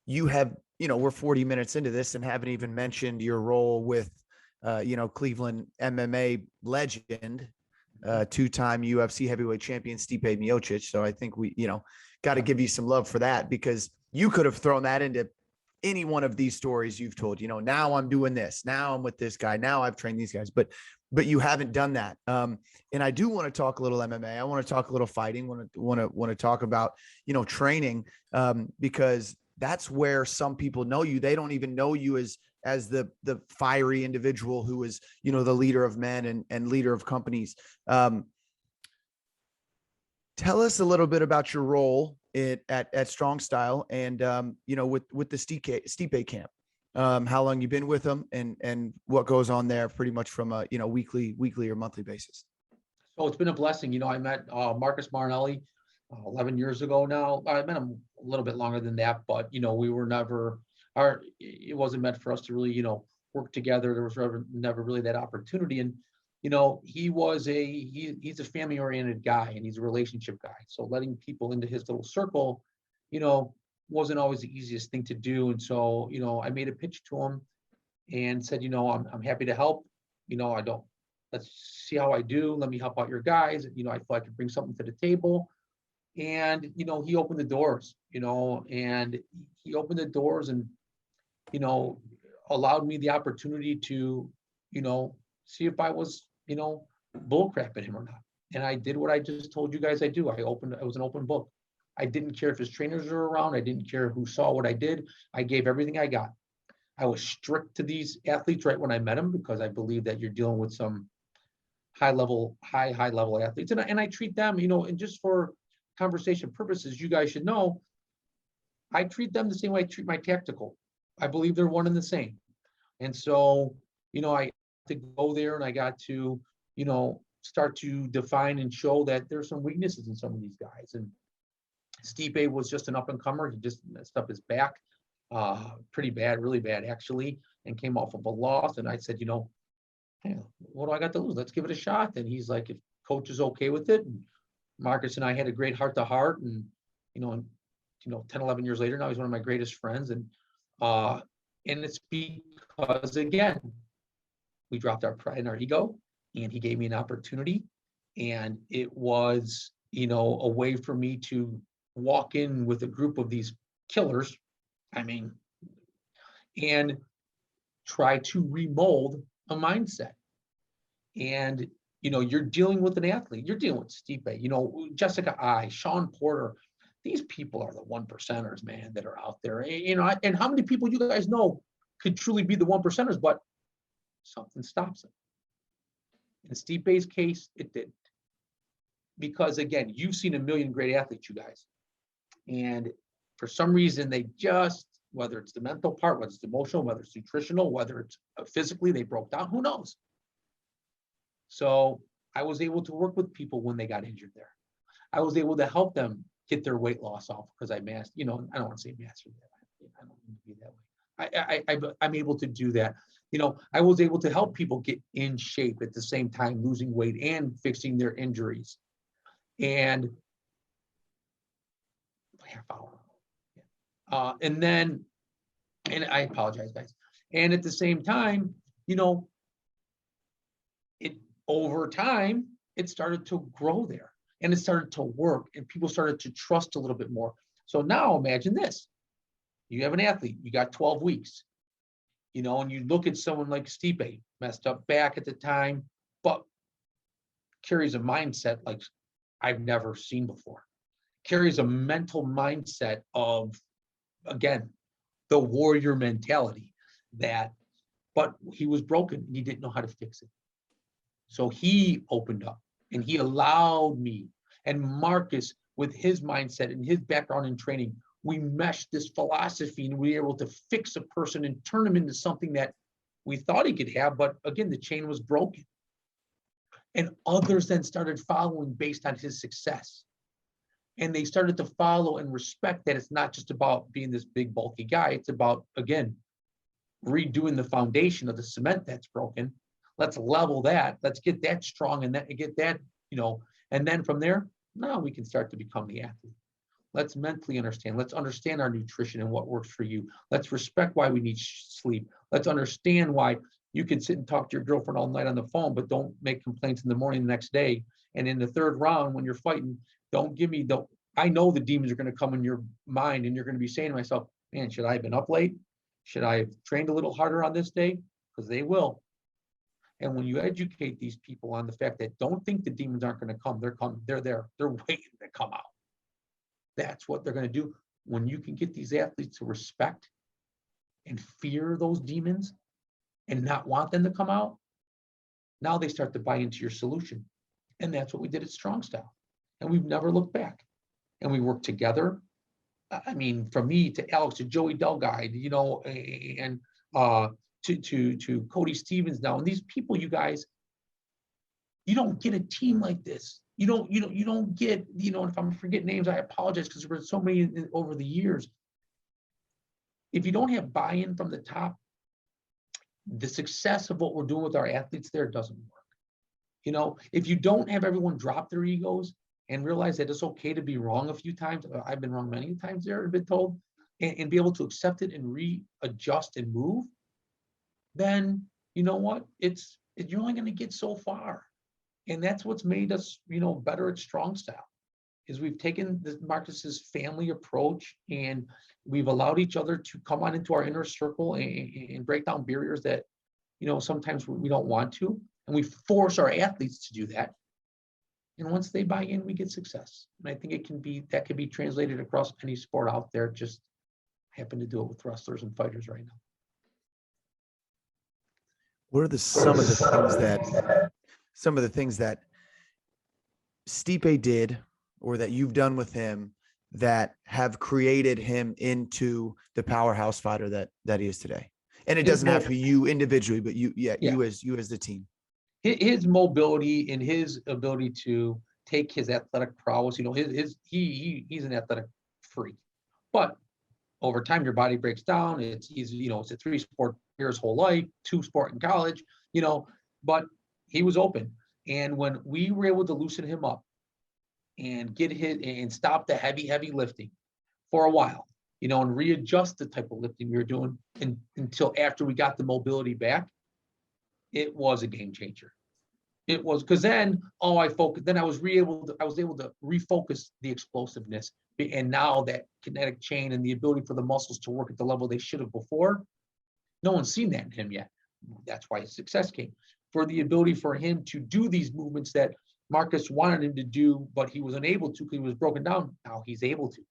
You have, we're 40 minutes into this and haven't even mentioned your role with, Cleveland MMA legend, two-time UFC heavyweight champion Stipe Miocic. So I think we, got to give you some love for that, because you could have thrown that into any one of these stories you've told. Now I'm doing this. Now I'm with this guy. Now I've trained these guys, but you haven't done that. And I do want to talk a little MMA. I want to talk a little fighting. Want to talk about, training, because that's where some people know you. They don't even know you as the fiery individual who is, the leader of men and leader of companies. Tell us a little bit about your role at Strong Style and, with the Stipe camp. How long you've been with them and what goes on there pretty much from a, weekly or monthly basis. So it's been a blessing. I met Marcus Marinelli 11 years ago now. I met him a little bit longer than that, but, we were never, it wasn't meant for us to really, work together. There was never really that opportunity. And, he's a family oriented guy and he's a relationship guy. So letting people into his little circle, wasn't always the easiest thing to do. And so, I made a pitch to him and said, I'm happy to help. Let's see how I do. Let me help out your guys. I feel I could bring something to the table. And, he opened the doors, and he opened the doors and, allowed me the opportunity to, see if I was, bullcrapping him or not. And I did what I just told you guys I do. I was an open book. I didn't care if his trainers were around. I didn't care who saw what I did. I gave everything I got. I was strict to these athletes right when I met them, because I believe that you're dealing with some high level athletes. And I treat them, and just for conversation purposes, you guys should know, I treat them the same way I treat my tactical. I believe they're one and the same. And so, I to go there and I got to, start to define and show that there's some weaknesses in some of these guys. And Stipe was just an up and comer. He just messed up his back pretty bad, really bad actually, and came off of a loss. And I said, hey, what do I got to lose? Let's give it a shot. And he's like, if coach is okay with it. And Marcus and I had a great heart to heart. And, 10, 11 years later, now he's one of my greatest friends. And it's because, again, we dropped our pride and our ego, and he gave me an opportunity. And it was, a way for me to walk in with a group of these killers, and try to remold a mindset. And, you're dealing with an athlete, you're dealing with Stipe, Jessica Eye, Sean Porter. These people are the 1%ers, man, that are out there. And how many people you guys know could truly be the 1%ers, but something stops them. In Stipe's case, it did. Because again, you've seen a million great athletes, you guys. And for some reason, they just, whether it's the mental part, whether it's emotional, whether it's nutritional, whether it's physically, they broke down, who knows? So I was able to work with people when they got injured there. I was able to help them get their weight loss off because I mastered, I don't want to say mastered that. I don't need to be that way. I'm able to do that. I was able to help people get in shape at the same time, losing weight and fixing their injuries. And half hour. And I apologize, guys. And at the same time, over time, it started to grow there and it started to work and people started to trust a little bit more. So now imagine this. You have an athlete, you got 12 weeks, and you look at someone like Stipe, messed up back at the time, but carries a mindset like I've never seen before. Carries a mental mindset of, again, the warrior mentality. that, but he was broken and he didn't know how to fix it. So he opened up and he allowed me and Marcus, with his mindset and his background in training, we meshed this philosophy and we were able to fix a person and turn him into something that we thought he could have. But again, the chain was broken. And others then started following based on his success. And they started to follow and respect that it's not just about being this big, bulky guy. It's about, again, redoing the foundation of the cement that's broken. Let's level that. Let's get that strong and get that, and then from there, now we can start to become the athlete. Let's mentally understand. Let's understand our nutrition and what works for you. Let's respect why we need sleep. Let's understand why you can sit and talk to your girlfriend all night on the phone, but don't make complaints in the morning the next day. And in the third round, when you're fighting, I know the demons are going to come in your mind and you're going to be saying to myself, man, should I have been up late? Should I have trained a little harder on this day? Because they will. And when you educate these people on the fact that don't think the demons aren't going to come, they're coming, they're there, they're waiting to come out. That's what they're going to do. When you can get these athletes to respect and fear those demons and not want them to come out, now they start to buy into your solution. And that's what we did at Strong Style. And we've never looked back. And we worked together. I mean, from me to Alex to Joey Delguide, and to Cody Stevens now. And these people, you guys, you don't get a team like this. You don't get, if I'm forgetting names, I apologize because there were so many over the years. If you don't have buy-in from the top, the success of what we're doing with our athletes there doesn't work. If you don't have everyone drop their egos and realize that it's okay to be wrong a few times, I've been wrong many times there, I've been told, and be able to accept it and readjust and move, then you know what? You're only going to get so far. And that's what's made us, better at Strong Style, is we've taken Marcus's family approach and we've allowed each other to come on into our inner circle and break down barriers that, sometimes we don't want to. And we force our athletes to do that. And once they buy in, we get success. And I think that can be translated across any sport out there. Just happen to do it with wrestlers and fighters right now. What are some of the things that Stipe did or that you've done with him that have created him into the powerhouse fighter that he is today? And it doesn't have to be you individually, but you as the team. His mobility and his ability to take his athletic prowess, he's an athletic freak. But over time, your body breaks down. It's a 3-sport career his whole life, 2-sport in college, but he was open. And when we were able to loosen him up and get hit and stop the heavy lifting for a while, and readjust the type of lifting we were doing until after we got the mobility back, it was a game changer. It was, because then I was able to refocus the explosiveness, and now that kinetic chain and the ability for the muscles to work at the level they should have before. No one's seen that in him yet. That's why his success came. For the ability for him to do these movements that Marcus wanted him to do, but he was unable to because he was broken down. Now he's able to.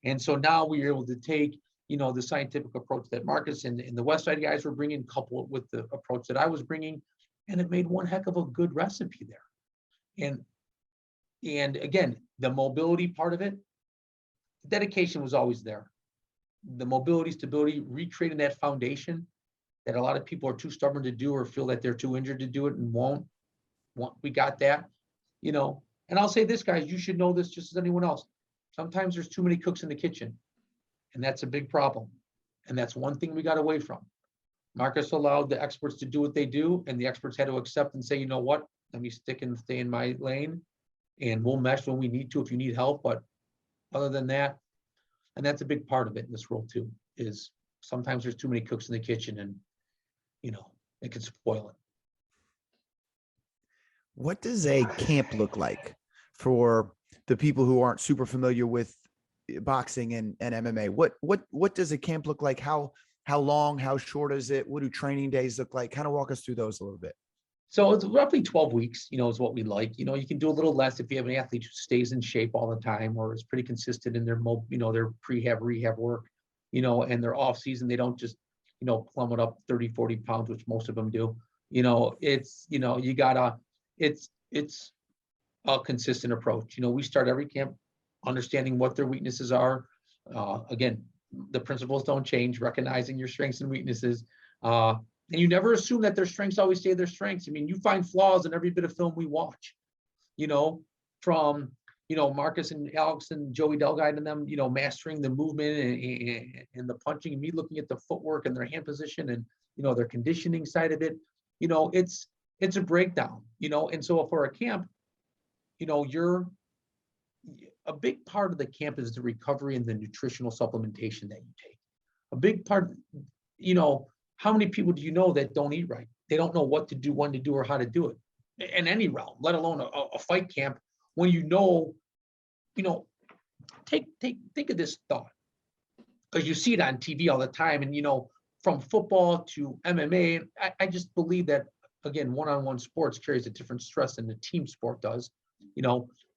And so now we are able to take, the scientific approach that Marcus and the Westside guys were bringing, coupled with the approach that I was bringing, and it made one heck of a good recipe there. And again, the mobility part of it, dedication was always there. The mobility, stability, recreating that foundation that a lot of people are too stubborn to do or feel that they're too injured to do it and won't. We got that, And I'll say this, guys, you should know this just as anyone else. Sometimes there's too many cooks in the kitchen, and that's a big problem. And that's one thing we got away from. Marcus allowed the experts to do what they do, and the experts had to accept and say, you know what, let me stay in my lane, and we'll mesh when we need to if you need help. But other than that, and that's a big part of it in this role too, is sometimes there's too many cooks in the kitchen, and it can spoil it. What does a camp look like for the people who aren't super familiar with boxing and MMA? What does a camp look like? How long, how short is it? What do training days look like? Kind of walk us through those a little bit. So it's roughly 12 weeks, is what we like. You can do a little less if you have an athlete who stays in shape all the time or is pretty consistent in their, their prehab, rehab work, and their off season. They don't just, plummet up 30, 40 pounds, which most of them do. It's, it's a consistent approach. We start every camp understanding what their weaknesses are. Again, the principles don't change, recognizing your strengths and weaknesses. And you never assume that their strengths always stay their strengths. I mean, you find flaws in every bit of film we watch, from, Marcus and Alex and Joey Delguide and them, mastering the movement and the punching, and me looking at the footwork and their hand position and, their conditioning side of it. It's a breakdown, and so for a camp, a big part of the camp is the recovery and the nutritional supplementation that you take. A big part, how many people do you know that don't eat right? They don't know what to do, when to do, or how to do it in any realm, let alone a fight camp. When think of this thought, because you see it on TV all the time, and from football to MMA. I just believe that, again, one-on-one sports carries a different stress than the team sport does.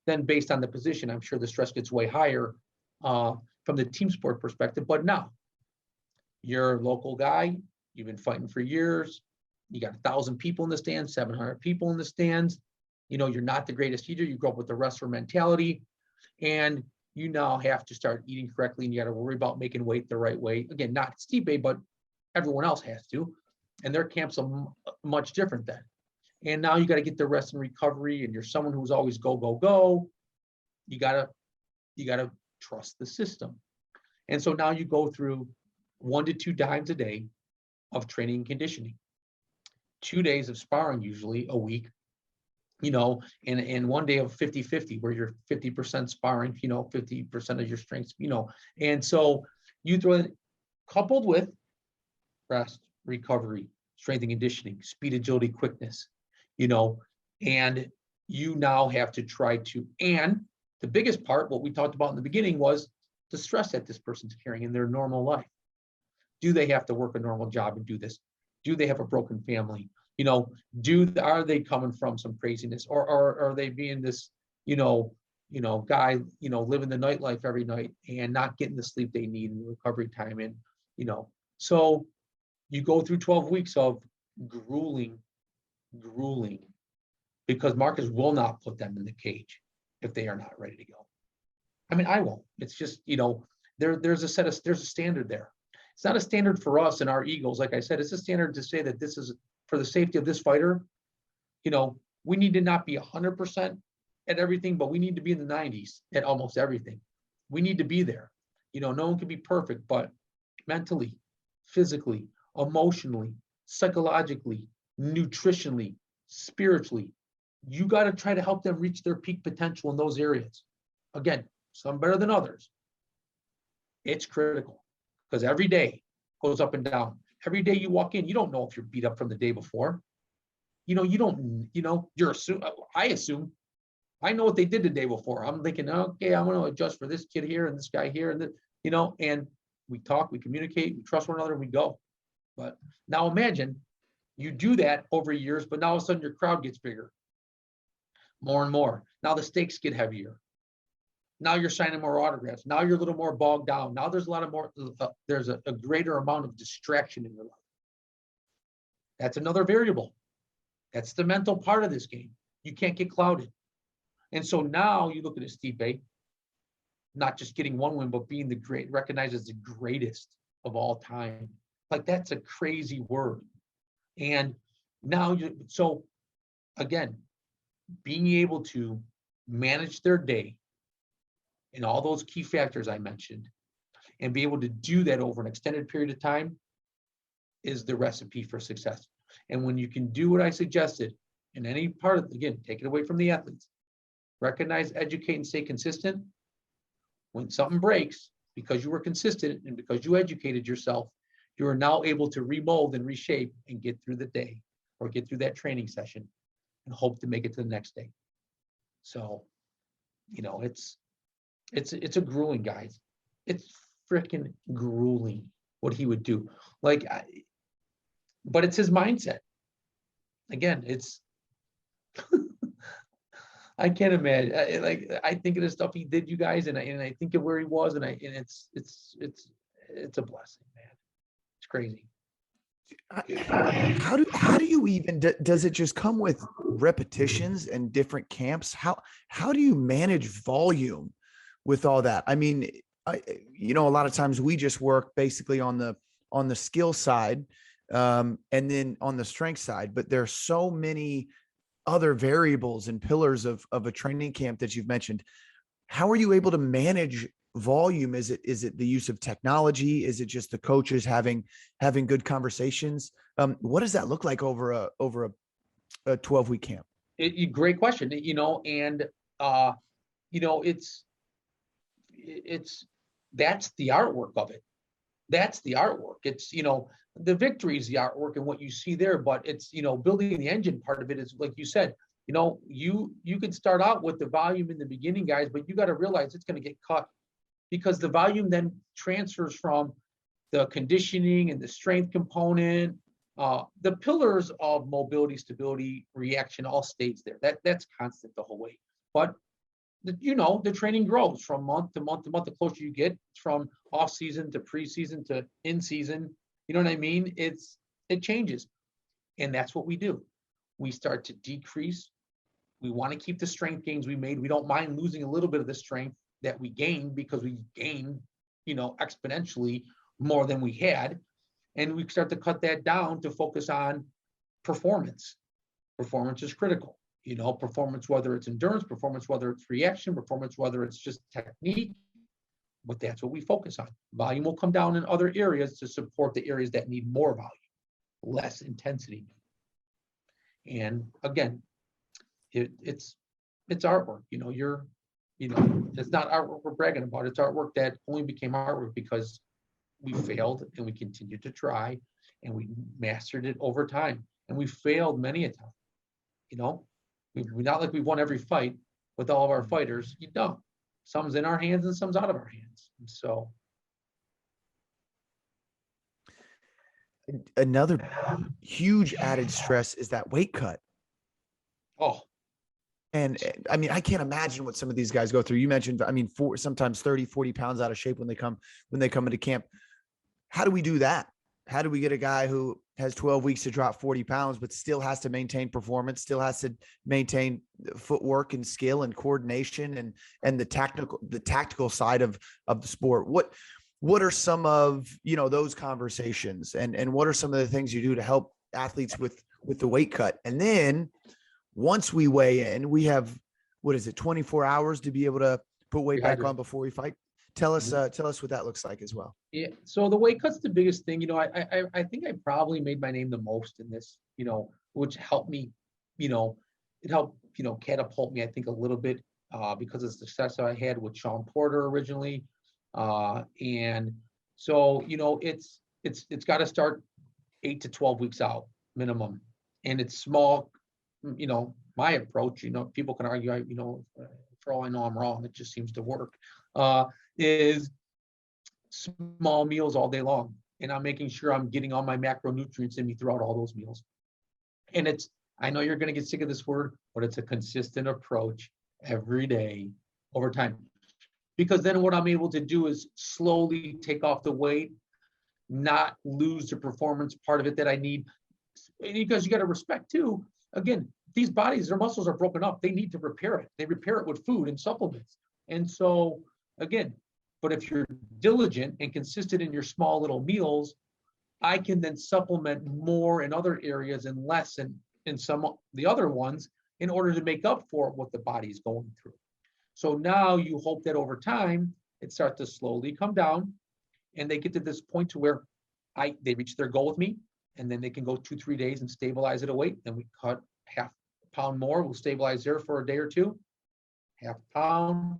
Then based on the position, I'm sure the stress gets way higher from the team sport perspective. But now, you're a local guy. You've been fighting for years. You got 1,000 people in the stands, 700 people in the stands. You're not the greatest eater. You grew up with the wrestler mentality, and you now have to start eating correctly, and you got to worry about making weight the right way. Again, not Stipe, but everyone else has to. And their camps are much different then. And now you got to get the rest and recovery, and you're someone who's always go, go, go. You gotta trust the system. And so now you go through 1 to 2 times a day of training and conditioning, 2 days of sparring, usually a week, and 1 day of 50-50, where you're 50% sparring, 50% of your strengths, and so you throw it coupled with rest, recovery, strength and conditioning, speed, agility, quickness, and you now have to try to, and the biggest part, what we talked about in the beginning, was the stress that this person's carrying in their normal life. Do they have to work a normal job and do this? Do they have a broken family? Are they coming from some craziness, or are they being this, guy, living the nightlife every night and not getting the sleep they need and the recovery time? And, so you go through 12 weeks of grueling, because Marcus will not put them in the cage if they are not ready to go. I mean, I won't. It's just, there's a standard there. It's not a standard for us and our egos. Like I said, it's a standard to say that this is for the safety of this fighter. We need to not be 100% at everything, but we need to be in the 90s at almost everything. We need to be there. No one can be perfect, but mentally, physically, emotionally, psychologically, nutritionally, spiritually, you got to try to help them reach their peak potential in those areas. Again, some better than others. It's critical, because every day goes up and down. Every day you walk in, you don't know if you're beat up from the day before. You don't, I assume, I know what they did the day before. I'm thinking, okay, I'm going to adjust for this kid here and this guy here, and and we talk, we communicate, we trust one another, and we go. But now imagine you do that over years, but now all of a sudden your crowd gets bigger, more and more. Now the stakes get heavier. Now you're signing more autographs. Now you're a little more bogged down. Now there's a lot of more, there's a greater amount of distraction in your life. That's another variable. That's the mental part of this game. You can't get clouded. And so now you look at a Stipe, not just getting one win, but being recognized as the greatest of all time. Like, that's a crazy word. And now so again, being able to manage their day and all those key factors I mentioned, and be able to do that over an extended period of time, is the recipe for success. And when you can do what I suggested in any part of, again, take it away from the athletes, recognize, educate, and stay consistent. When something breaks, because you were consistent and because you educated yourself, you are now able to remold and reshape and get through the day, or get through that training session, and hope to make it to the next day. So, it's a grueling, guys. It's freaking grueling what he would do. But it's his mindset. Again, it's I can't imagine. I think of the stuff he did, you guys, and I think of where he was, and it's a blessing, man. It's crazy. How do you even does it just come with repetitions and different camps? How do you manage volume with all that? I mean, a lot of times we just work basically on the skill side, and then on the strength side, but there's so many other variables and pillars of a training camp that you've mentioned. How are you able to manage volume? Is it the use of technology? Is it just the coaches having good conversations? What does that look like over a 12-week camp? Great question. And it's that's the artwork of it. That's the artwork. It's the victory is the artwork and what you see there, but it's building the engine part of it is like you said. You could start out with the volume in the beginning, guys, but you got to realize it's going to get cut, because the volume then transfers from the conditioning and the strength component. The pillars of mobility, stability, reaction all stays there. That's constant the whole way. But the training grows from month to month to month. The closer you get from off season to preseason to in season, you know what I mean? It changes, and that's what we do. We start to decrease. We want to keep the strength gains we made. We don't mind losing a little bit of the strength that we gained, because we gained, exponentially more than we had. And we start to cut that down to focus on performance. Performance is critical. Performance, whether it's endurance, performance, whether it's reaction, performance, whether it's just technique, but that's what we focus on. Volume will come down in other areas to support the areas that need more volume, less intensity. And again, it's artwork. It's not artwork we're bragging about. It's artwork that only became artwork because we failed and we continued to try and we mastered it over time. And we failed many a time. We're not like we've won every fight with all of our fighters. You don't. Some's in our hands and some's out of our hands. And so another huge added stress is that weight cut. Oh, and I mean, I can't imagine what some of these guys go through. You mentioned, I mean, sometimes 30, 40 pounds out of shape when they come into camp. How do we do that? How do we get a guy who has 12 weeks to drop 40 pounds, but still has to maintain performance, still has to maintain footwork and skill and coordination and the tactical side of the sport? What are some of, those conversations, and what are some of the things you do to help athletes with the weight cut? And then once we weigh in, we have, 24 hours to be able to put weight back on before we fight. Tell us what that looks like as well. Yeah. So the weight cut's the biggest thing. I think I probably made my name the most in this, which helped me, it helped, catapult me, I think, a little bit because of the success I had with Sean Porter originally. And so, it's got to start 8 to 12 weeks out minimum. And it's small, my approach, people can argue, for all I know, I'm wrong. It just seems to work. Is small meals all day long. And I'm making sure I'm getting all my macronutrients in me throughout all those meals. And I know you're going to get sick of this word, but it's a consistent approach every day over time. Because then what I'm able to do is slowly take off the weight, not lose the performance part of it that I need. Because you got to respect too, again, these bodies, their muscles are broken up. They need to repair it. They repair it with food and supplements. And so again, but if you're diligent and consistent in your small little meals, I can then supplement more in other areas and less in some of the other ones in order to make up for what the body is going through. So now you hope that over time, it starts to slowly come down and they get to this point to where they reach their goal with me, and then they can go 2-3 days and stabilize at a weight. Then we cut half a pound more. We'll stabilize there for a day or two, half a pound.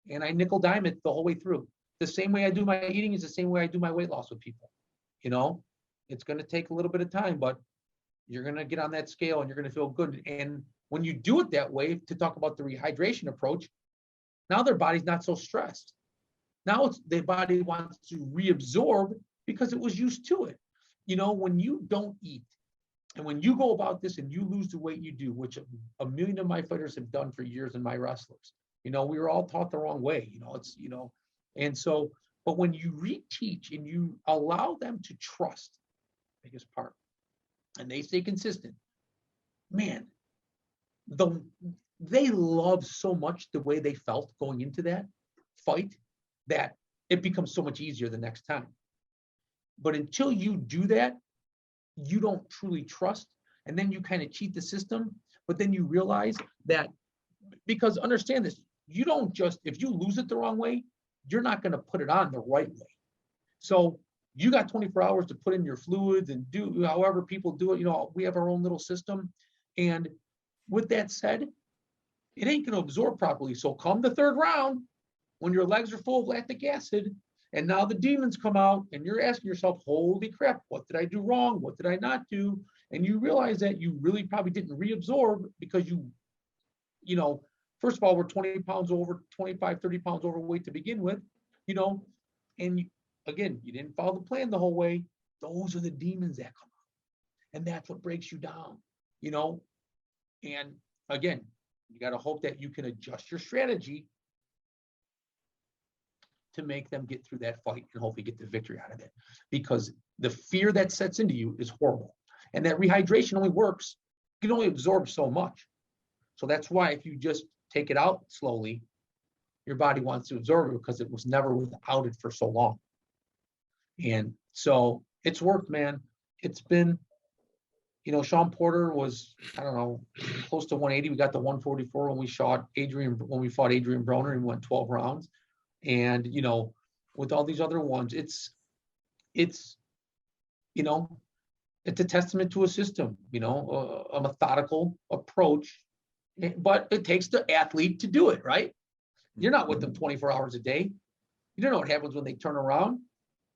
And I nickel dime it the whole way through. The same way I do my eating is the same way I do my weight loss with people. It's going to take a little bit of time, but you're going to get on that scale and you're going to feel good. And when you do it that way, to talk about the rehydration approach, now their body's not so stressed. Now their body wants to reabsorb because it was used to it. When you don't eat and when you go about this and you lose the weight you do, which a million of my fighters have done for years and my wrestlers, we were all taught the wrong way, and so, but when you reteach and you allow them to trust biggest part, and they stay consistent, man, they love so much the way they felt going into that fight that it becomes so much easier the next time. But until you do that, you don't truly trust, and then you kind of cheat the system. But then you realize that, because understand this, you don't just, if you lose it the wrong way, you're not going to put it on the right way. So you got 24 hours to put in your fluids and do however people do it. We have our own little system. And with that said, it ain't going to absorb properly. So come the third round, when your legs are full of lactic acid, and now the demons come out, and you're asking yourself, holy crap, what did I do wrong? What did I not do? And you realize that you really probably didn't reabsorb because first of all, we're 20 pounds over, 25, 30 pounds overweight to begin with, and again, you didn't follow the plan the whole way. Those are the demons that come out. And that's what breaks you down, and again, you got to hope that you can adjust your strategy to make them get through that fight and hopefully get the victory out of it, because the fear that sets into you is horrible. And that rehydration only works, you can only absorb so much. So that's why if you just take it out slowly, your body wants to absorb it because it was never without it for so long. And so it's worked, man. It's been, Sean Porter was, I don't know, close to 180. We got to 144 when we fought Adrian Broner, and we went 12 rounds. And, with all these other ones, it's a testament to a system, a methodical approach, but it takes the athlete to do it, right? You're not with them 24 hours a day. You don't know what happens when they turn around.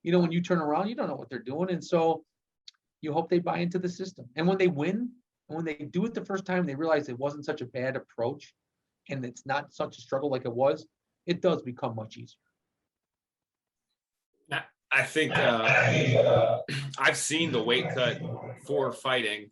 When you turn around, you don't know what they're doing. And so you hope they buy into the system. And when they win, and when they do it the first time, they realize it wasn't such a bad approach and it's not such a struggle like it was, it does become much easier. I think I've seen the weight cut for fighting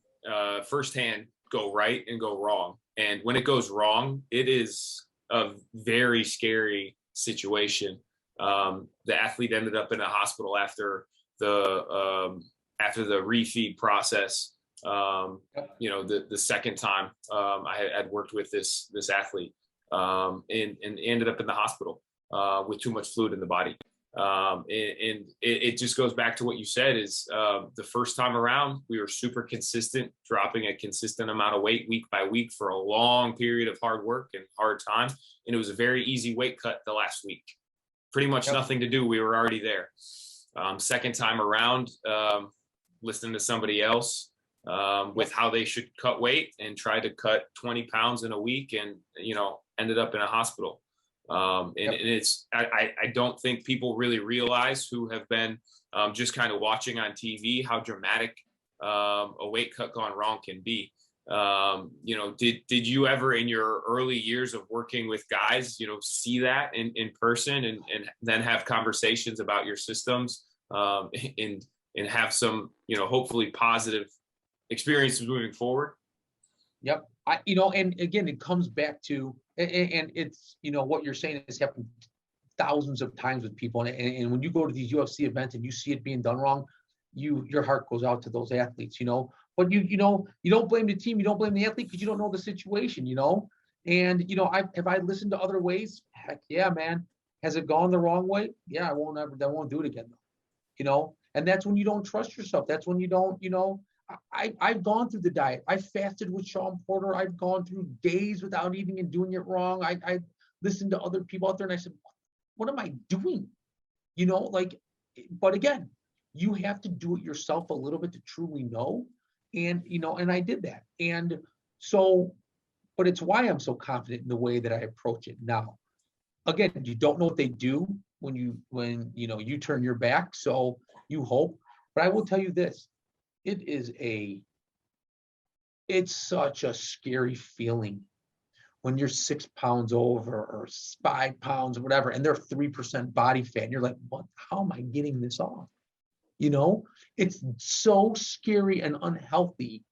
firsthand go right and go wrong. And when it goes wrong, it is a very scary situation. The athlete ended up in a hospital after the refeed process. The second time I had worked with this athlete and ended up in the hospital with too much fluid in the body. And it just goes back to what you said is the first time around, we were super consistent, dropping a consistent amount of weight week by week for a long period of hard work and hard time. And it was a very easy weight cut the last week. Pretty much nothing to do. We were already there. Second time around, listening to somebody else with how they should cut weight and tried to cut 20 pounds in a week and, ended up in a hospital. I don't think people really realize who have been just kind of watching on TV how dramatic a weight cut gone wrong can be. Did you ever in your early years of working with guys, see that in person and then have conversations about your systems and have some, hopefully positive experiences moving forward? Yep. And again, it comes back to, and it's, what you're saying has happened thousands of times with people. And when you go to these UFC events and you see it being done wrong, your heart goes out to those athletes, but you don't blame the team. You don't blame the athlete because you don't know the situation, and, have I listened to other ways? Heck yeah, man. Has it gone the wrong way? Yeah, I won't do it again though, and that's when you don't trust yourself. That's when you don't, I've gone through the diet. I fasted with Sean Porter. I've gone through days without eating and doing it wrong. I listened to other people out there and I said, what am I doing? But again, you have to do it yourself a little bit to truly know. And, and I did that. And so, but it's why I'm so confident in the way that I approach it now. Again, you don't know what they do when you turn your back. So you hope, but I will tell you this. It's such a scary feeling when you're 6 pounds over or 5 pounds or whatever, and they're 3% body fat. And you're like, what? How am I getting this off? It's so scary and unhealthy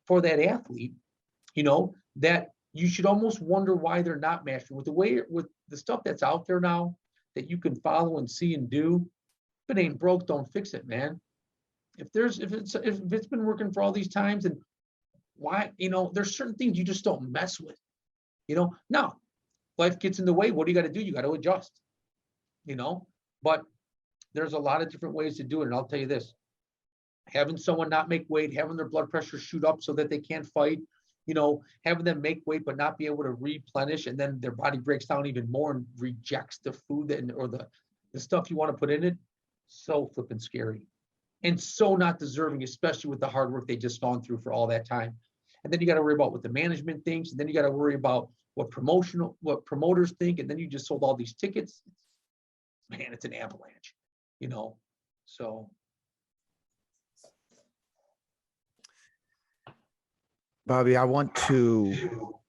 for that athlete, that you should almost wonder why they're not mastering with the stuff that's out there now that you can follow and see and do. If it ain't broke, don't fix it, man. if it's been working for all these times, and why, there's certain things you just don't mess with, now life gets in the way. What do you got to do? You got to adjust, but there's a lot of different ways to do it. And I'll tell you this, having someone not make weight, having their blood pressure shoot up so that they can't fight, having them make weight but not be able to replenish, and then their body breaks down even more and rejects the food or the stuff you want to put in it, so flipping scary and so not deserving, especially with the hard work they just gone through for all that time. And then you got to worry about what the management thinks, and then you got to worry about what promoters think, and then you just sold all these tickets. Man, it's an avalanche, so. Bobby, I want to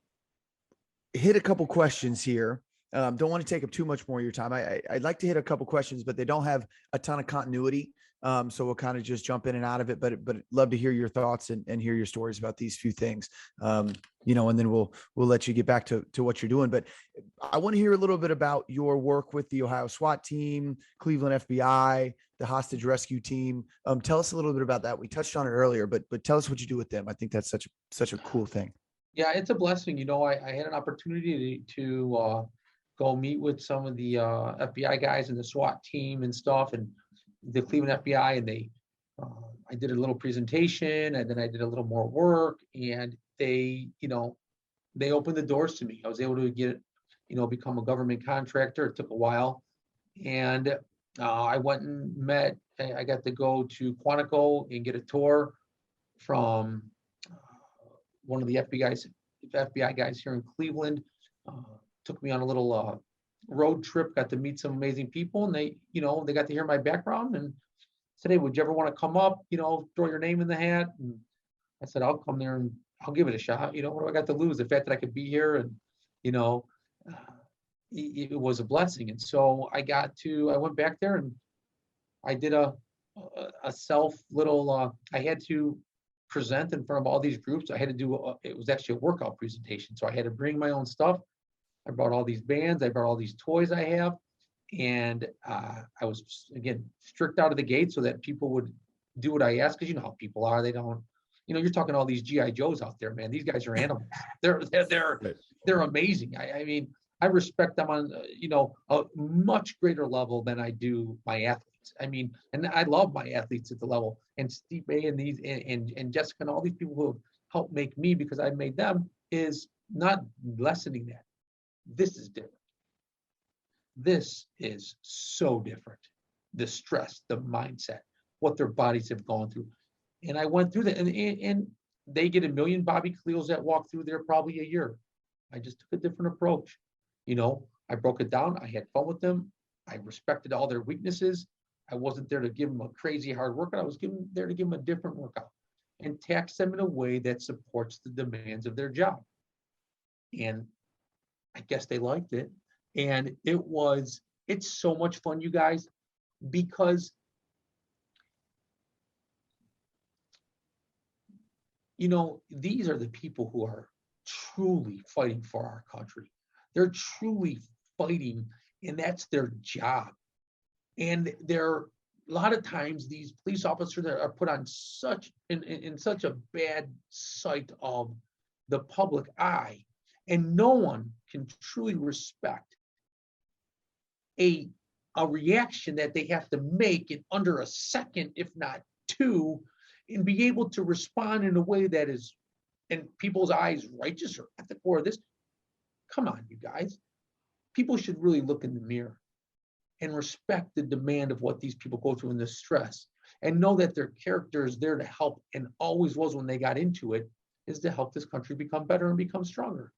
hit a couple questions here. Don't want to take up too much more of your time. I'd like to hit a couple questions, but they don't have a ton of continuity. So we'll kind of just jump in and out of it, but love to hear your thoughts and hear your stories about these few things. And then we'll let you get back to what you're doing. But I want to hear a little bit about your work with the Ohio SWAT team, Cleveland FBI, the hostage rescue team. Tell us a little bit about that. We touched on it earlier, but tell us what you do with them. I think that's such a cool thing. Yeah, it's a blessing. I had an opportunity to go meet with some of the FBI guys and the SWAT team and stuff, and the Cleveland FBI, and I did a little presentation, and then I did a little more work, and they opened the doors to me. I was able to get, become a government contractor. It took a while, and I went and met. I got to go to Quantico and get a tour from one of the FBI guys here in Cleveland. Took me on a little road trip, got to meet some amazing people, and they got to hear my background and said, "Hey, would you ever want to come up, throw your name in the hat?" And I said, "I'll come there and I'll give it a shot. What do I got to lose? The fact that I could be here." And, it was a blessing. And so I went back there and I did a self little, I had to present in front of all these groups. I had to do, it was actually a workout presentation. So I had to bring my own stuff. I brought all these bands, I brought all these toys I have. And I was, again, strict out of the gate so that people would do what I asked. Because you know how people are, they don't, you're talking all these GI Joes out there, man. These guys are animals. They're amazing. I mean, I respect them on, a much greater level than I do my athletes. I mean, and I love my athletes at the level, and Steve May and these and Jessica and all these people who have helped make me, because I made them, is not lessening that. This is different. This is so different. The stress, the mindset, what their bodies have gone through. And I went through that, and they get 1 million Bobby Khalils that walk through there probably a year. I just took a different approach. I broke it down. I had fun with them. I respected all their weaknesses. I wasn't there to give them a crazy hard workout. I was there to give them a different workout and tax them in a way that supports the demands of their job. And I guess they liked it. And it's so much fun, you guys, because these are the people who are truly fighting for our country. They're truly fighting, and that's their job. And a lot of times these police officers are put on in such a bad sight of the public eye, and no one can truly respect a reaction that they have to make in under a second, if not two, and be able to respond in a way that is, in people's eyes, righteous or ethical or this. Come on, you guys. People should really look in the mirror and respect the demand of what these people go through and the stress, and know that their character is there to help, and always was when they got into it, is to help this country become better and become stronger.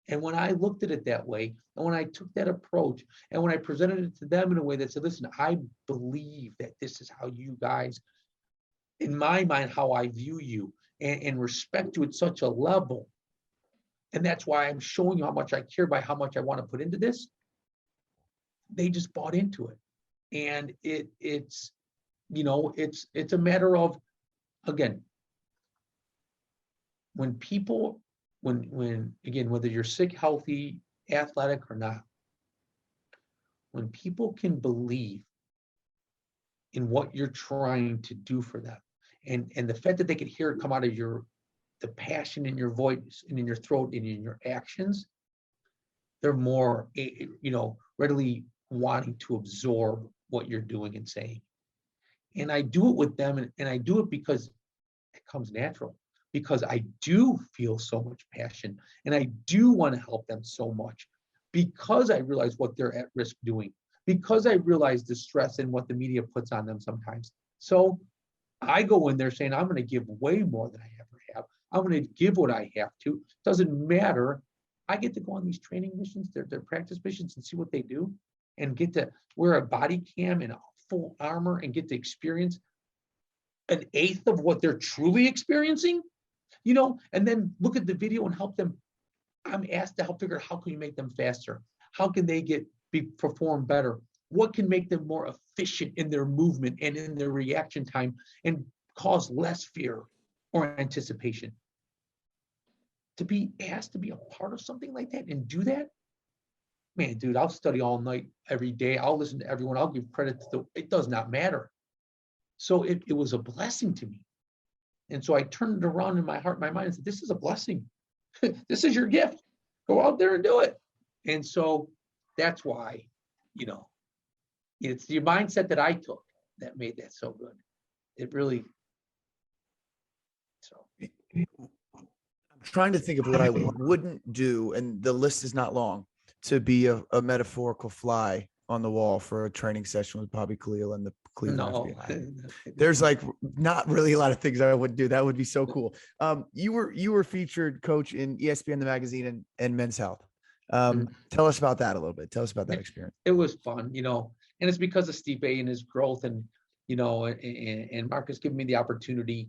And when I looked at it that way, and when I took that approach, and when I presented it to them in a way that said, listen, I believe that this is how you guys, in my mind, how I view you, and respect you at such a level. And that's why I'm showing you how much I care by how much I want to put into this. They just bought into it. And it's a matter of, again, when people, again, whether you're sick, healthy, athletic or not, when people can believe in what you're trying to do for them. And the fact that they could hear it come out of the passion in your voice and in your throat and in your actions, they're more, readily wanting to absorb what you're doing and saying. And I do it with them, and I do it because it comes natural, because I do feel so much passion and I do want to help them so much, because I realize what they're at risk doing, because I realize the stress and what the media puts on them sometimes. So I go in there saying, I'm going to give way more than I ever have. I'm going to give what I have to. Doesn't matter. I get to go on these training missions, their practice missions, and see what they do, and get to wear a body cam and a full armor and get to experience an eighth of what they're truly experiencing, and then look at the video and help them. I'm asked to help figure out how can you make them faster? How can they perform better? What can make them more efficient in their movement and in their reaction time and cause less fear or anticipation? To be asked to be a part of something like that and do that, man, dude, I'll study all night, every day. I'll listen to everyone. I'll give credit it does not matter. So it was a blessing to me. And so I turned it around in my heart, my mind, and said, this is a blessing. This is your gift. Go out there and do it. And so that's why, it's the mindset that I took that made that so good. It really, so. I'm trying to think of what I wouldn't do, and the list is not long, to be a metaphorical fly on the wall for a training session with Bobby Khalil and the Cleveland FBI. There's like not really a lot of things I would do. That would be so cool. You were featured, Coach, in ESPN the magazine and Men's Health. Tell us about that a little bit. Tell us about that experience. It was fun, and it's because of Stipe and his growth, and and Marcus giving me the opportunity.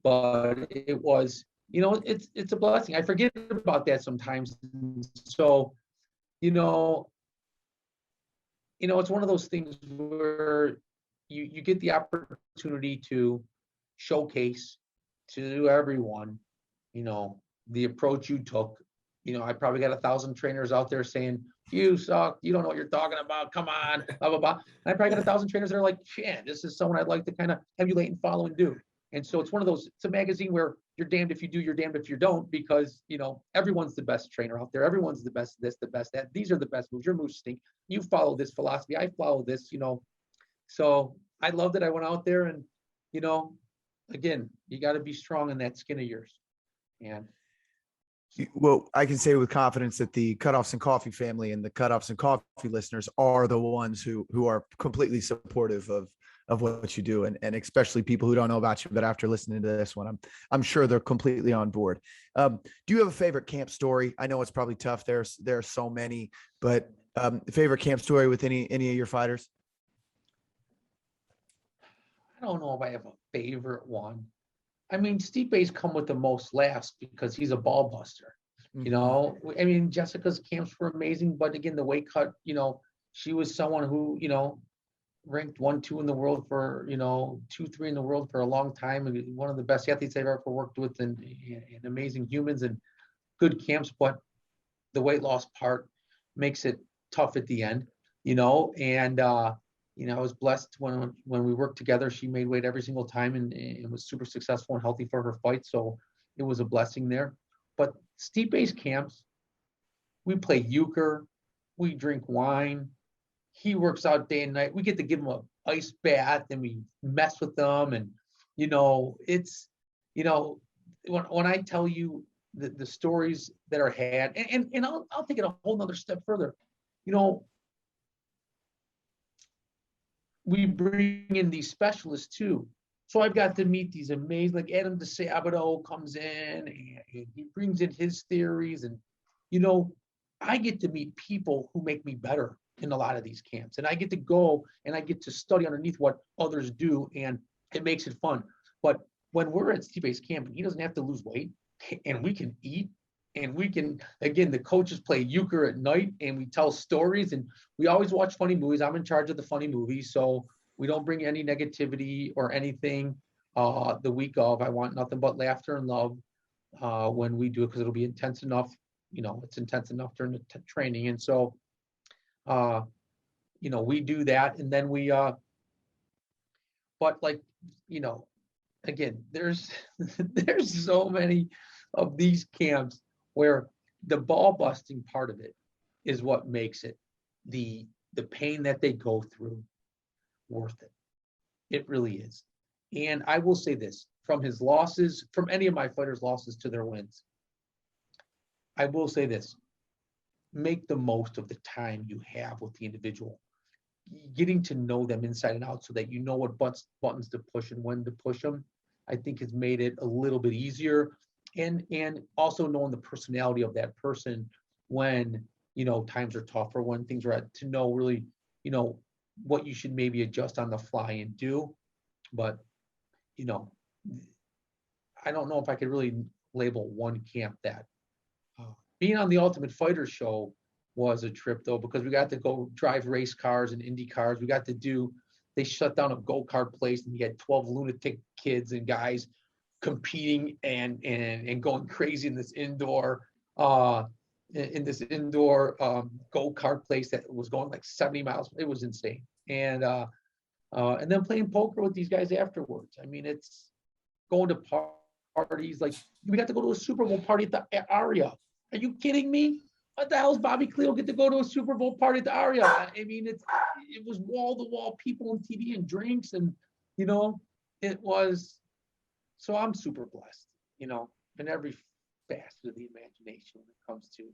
But it was, it's a blessing. I forget about that sometimes. So, it's one of those things where you get the opportunity to showcase to everyone, the approach you took. I probably got 1,000 trainers out there saying, you suck, you don't know what you're talking about, come on, blah, blah, blah. And I probably got 1,000 trainers that are like, yeah, this is someone I'd like to kind of emulate and follow and do. And so it's one of those, it's a magazine where you're damned if you do, you're damned if you don't, because, everyone's the best trainer out there. Everyone's the best this, the best that. These are the best moves. Your moves stink. You follow this philosophy. I follow this, So I love that I went out there and, again, you got to be strong in that skin of yours. And well, I can say with confidence that the Cutoffs and Coffee family and the Cutoffs and Coffee listeners are the ones who are completely supportive of what you do, and especially people who don't know about you, but after listening to this one, I'm sure they're completely on board. Do you have a favorite camp story? I know it's probably tough. There are so many, but favorite camp story with any of your fighters? I don't know if I have a favorite one. I mean, Stipe's come with the most laughs because he's a ball buster. I mean, Jessica's camps were amazing, but again, the weight cut, she was someone who, ranked 1, 2 in the world for, 2, 3 in the world for a long time, and one of the best athletes I've ever worked with, and amazing humans and good camps. But the weight loss part makes it tough at the end, and I was blessed when we worked together. She made weight every single time and was super successful and healthy for her fight. So it was a blessing there. But Stipe's camps, we play euchre, we drink wine. He works out day and night. We get to give him an ice bath and we mess with them. And, it's, when I tell you the stories that are had, and I'll take it a whole nother step further, we bring in these specialists too. So I've got to meet these amazing, like Adam DeSabado comes in and he brings in his theories, and, I get to meet people who make me better in a lot of these camps, and I get to go and I get to study underneath what others do, and it makes it fun. But when we're at Stipe's camp and he doesn't have to lose weight and we can eat, and we can, again, the coaches play euchre at night and we tell stories, and we always watch funny movies. I'm in charge of the funny movies, so we don't bring any negativity or anything the week of. I want nothing but laughter and love when we do it, because it'll be intense enough. It's intense enough during the training. And so, we do that. And then we But like, you know, again, there's there's so many of these camps where the ball busting part of it is what makes it the pain that they go through worth it. It really is. And I will say this, from his losses, from any of my fighters' losses to their wins, I will say this, make the most of the time you have with the individual, getting to know them inside and out so that you know what buttons to push and when to push them, I think has made it a little bit easier. And also knowing the personality of that person when, you know, times are tough or when things are at, to know really, you know, what you should maybe adjust on the fly and do. But, you know, I don't know if I could really label one camp that. Being on the Ultimate Fighter show was a trip though, because we got to go drive race cars and Indy cars. We got to do, they shut down a go-kart place and you had 12 lunatic kids and guys competing and going crazy in this indoor go-kart place that was going like 70 miles. It was insane. And then playing poker with these guys afterwards. I mean, it's going to parties. Like we got to go to a Super Bowl party at the Aria. Are you kidding me? What the hell is Bobby Khalil get to go to a Super Bowl party at the Aria? I mean, it was wall to wall people on TV and drinks, and you know, it was. So I'm super blessed, you know, in every facet of the imagination when it comes to.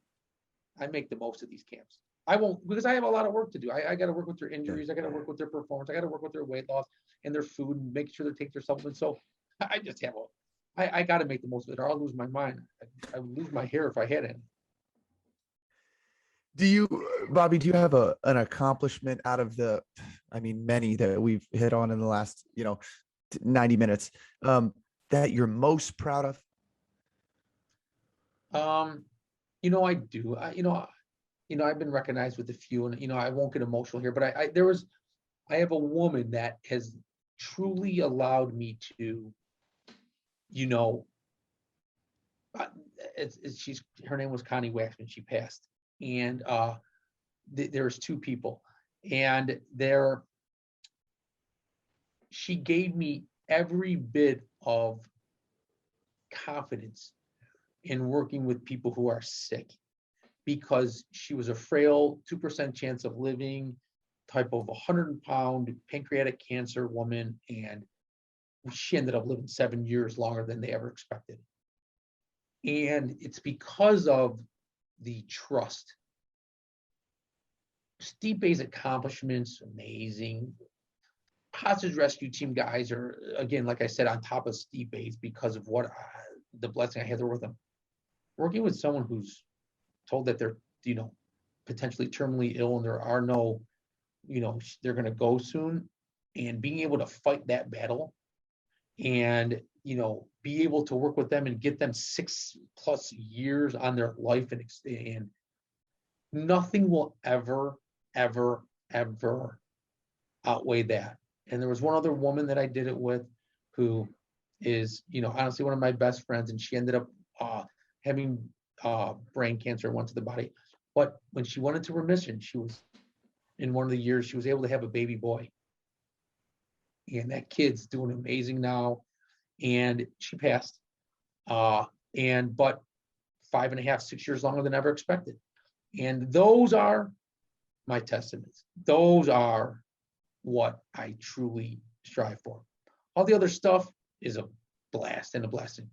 I make the most of these camps. I won't, because I have a lot of work to do. I got to work with their injuries. I got to work with their performance. I got to work with their weight loss and their food and make sure they take their supplements. So I just have I got to make the most of it or I'll lose my mind. I would lose my hair if I had any. Do you, Bobby, do you have an accomplishment out of the, I mean, many that we've hit on in the last, 90 minutes, that you're most proud of? I do. I've been recognized with a few, and I won't get emotional here, but I have a woman that has truly allowed me to, her name was Connie Waxman. She passed, and there's two people, and she gave me every bit of confidence in working with people who are sick, because she was a frail 2% chance of living type of 100-pound pancreatic cancer woman, and she ended up living 7 years longer than they ever expected. And it's because of the trust. Stipe's accomplishments, amazing. Hostage rescue team guys are, again, like I said, on top of Stipe's because of what the blessing I had to work with them. Working with someone who's told that they're, potentially terminally ill and there are no, they're going to go soon, and being able to fight that battle and, be able to work with them and get them 6+ years on their life, and nothing will ever, ever, ever outweigh that. And there was one other woman that I did it with who is, honestly, one of my best friends, and she ended up having brain cancer, went to the body. But when she went into remission, she was, in one of the years, she was able to have a baby boy. And that kid's doing amazing now. And she passed. But 5.5, 6 years longer than ever expected. And those are my testaments. Those are what I truly strive for. All the other stuff is a blast and a blessing.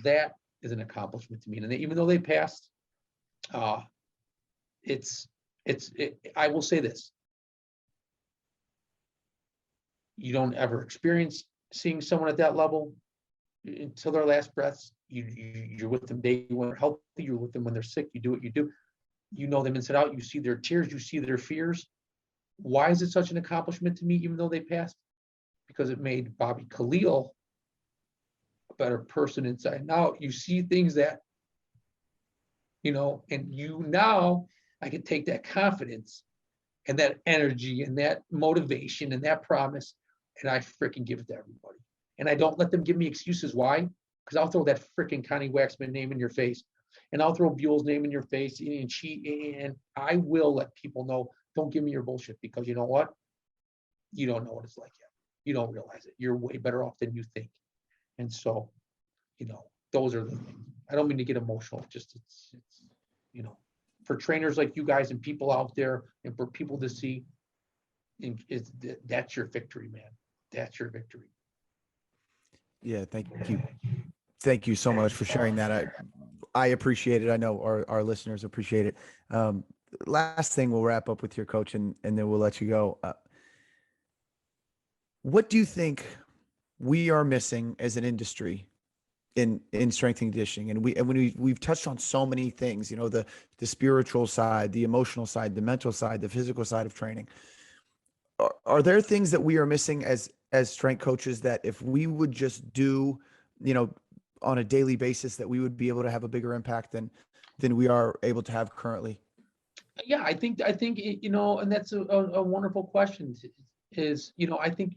That is an accomplishment to me. And even though they passed, I will say this. You don't ever experience seeing someone at that level until their last breaths. You're with them day when they're healthy. You're with them when they're sick. You do what you do. You know them inside out. You see their tears. You see their fears. Why is it such an accomplishment to me, even though they passed? Because it made Bobby Khalil a better person inside. Now you see things that, and now I can take that confidence and that energy and that motivation and that promise, and I freaking give it to everybody. And I don't let them give me excuses. Why? Because I'll throw that freaking Connie Waxman name in your face, and I'll throw Buell's name in your face, and I will let people know, don't give me your bullshit, because you know what? You don't know what it's like yet. you don't realize it. You're way better off than you think. And so, those are the things. I don't mean to get emotional. Just it's for trainers like you guys and people out there, and for people to see, that's your victory, man. That's your victory. Yeah, thank you. Thank you so much for sharing that. I appreciate it. I know our listeners appreciate it. Last thing, we'll wrap up with your coach, and then we'll let you go. What do you think we are missing as an industry in strength and conditioning? And we've touched on so many things, the spiritual side, the emotional side, the mental side, the physical side of training. Are there things that we are missing as strength coaches that if we would just do, on a daily basis, that we would be able to have a bigger impact than we are able to have currently? Yeah, I think, and that's a wonderful question is, I think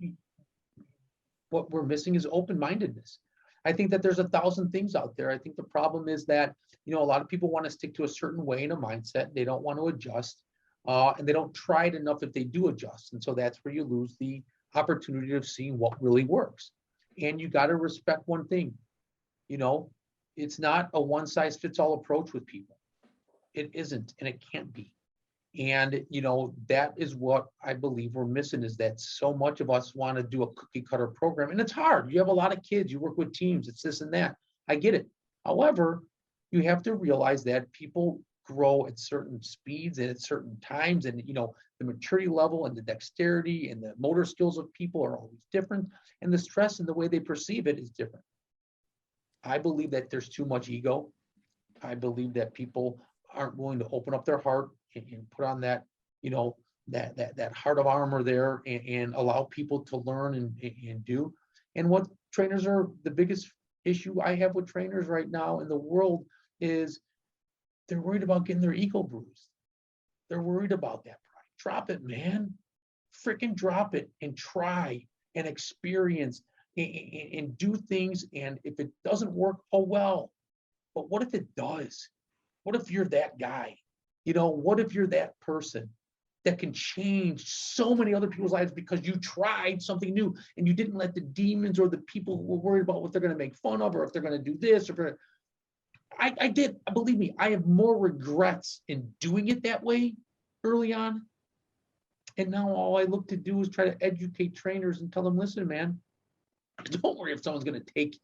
what we're missing is open-mindedness. I think that there's 1,000 things out there. I think the problem is that, a lot of people want to stick to a certain way in a mindset. They don't want to adjust, and they don't try it enough if they do adjust. And so that's where you lose the opportunity of seeing what really works. And you got to respect one thing, it's not a one-size-fits-all approach with people. It isn't, and it can't be. And, that is what I believe we're missing, is that so much of us want to do a cookie cutter program. And it's hard. You have a lot of kids, you work with teams, it's this and that. I get it. However, you have to realize that people grow at certain speeds and at certain times. And, the maturity level and the dexterity and the motor skills of people are always different. And the stress and the way they perceive it is different. I believe that there's too much ego. I believe that people aren't willing to open up their heart and put on that, that heart of armor there, and allow people to learn and do. And what trainers are, the biggest issue I have with trainers right now in the world is they're worried about getting their ego bruised. They're worried about that pride. Drop it, man. Freaking drop it and try and experience and do things. And if it doesn't work, oh well. But what if it does? What if you're that guy? What if you're that person that can change so many other people's lives because you tried something new and you didn't let the demons or the people who were worried about what they're going to make fun of, or if they're going to do this, or I did. Believe me, I have more regrets in doing it that way early on. And now all I look to do is try to educate trainers and tell them, listen, man, don't worry if someone's going to take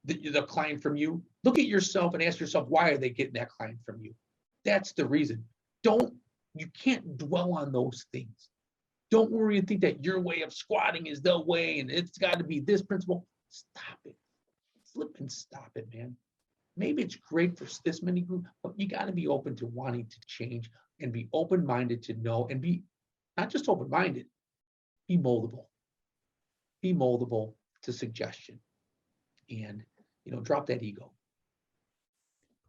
the client from you. Look at yourself and ask yourself, why are they getting that client from you? That's the reason. You can't dwell on those things. Don't worry and think that your way of squatting is the way and it's got to be this principle. Stop it. Flip and stop it, man. Maybe it's great for this many groups, but you got to be open to wanting to change and be open-minded to know, and be not just open-minded, be moldable. Be moldable to suggestion, and drop that ego.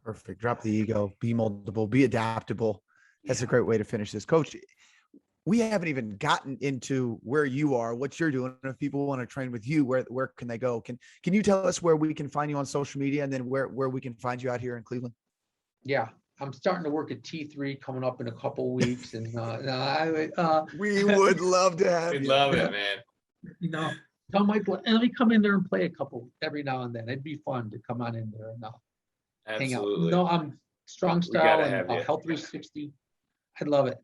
Perfect. Drop the ego, be moldable, be adaptable. That's a great way to finish this. Coach, we haven't even gotten into where you are, what you're doing. If people want to train with you, where can they go? Can you tell us where we can find you on social media, and then where we can find you out here in Cleveland? Yeah, I'm starting to work at T3 coming up in a couple of weeks, and we would love to have We'd you. love it, man. Tell Michael, and let me come in there and play a couple every now and then. It'd be fun to come on in there and hang out. Absolutely. I'm Strong Style and Health 360. I'd love it.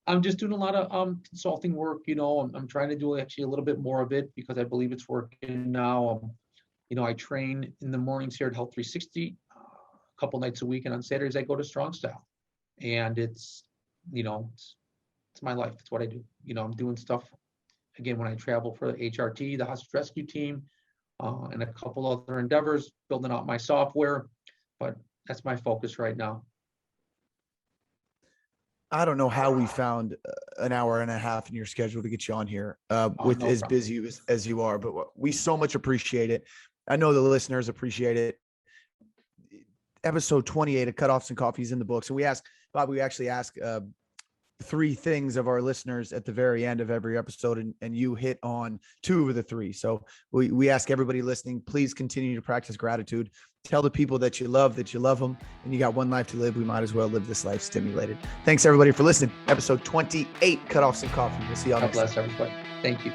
I'm just doing a lot of consulting work. I'm trying to do actually a little bit more of it because I believe it's working now. I train in the mornings here at Health 360 a couple nights a week, and on Saturdays I go to Strong Style, and it's my life. It's what I do. I'm doing stuff again when I travel for the HRT, the Hostage Rescue Team, and a couple other endeavors, building out my software. But that's my focus right now. I don't know how we found an hour and a half in your schedule to get you on here with as busy as you are, but we so much appreciate it. I know the listeners appreciate it. Episode 28 of Cutoffs and Coffee is in the books. And we actually ask 3 things of our listeners at the very end of every episode, and you hit on 2 of the 3. So we ask everybody listening, please continue to practice gratitude. Tell the people that you love them, and you got one life to live. We might as well live this life stimulated. Thanks everybody for listening. Episode 28, Cutoffs and Coffee. We'll see y'all next time. God bless everybody. Thank you.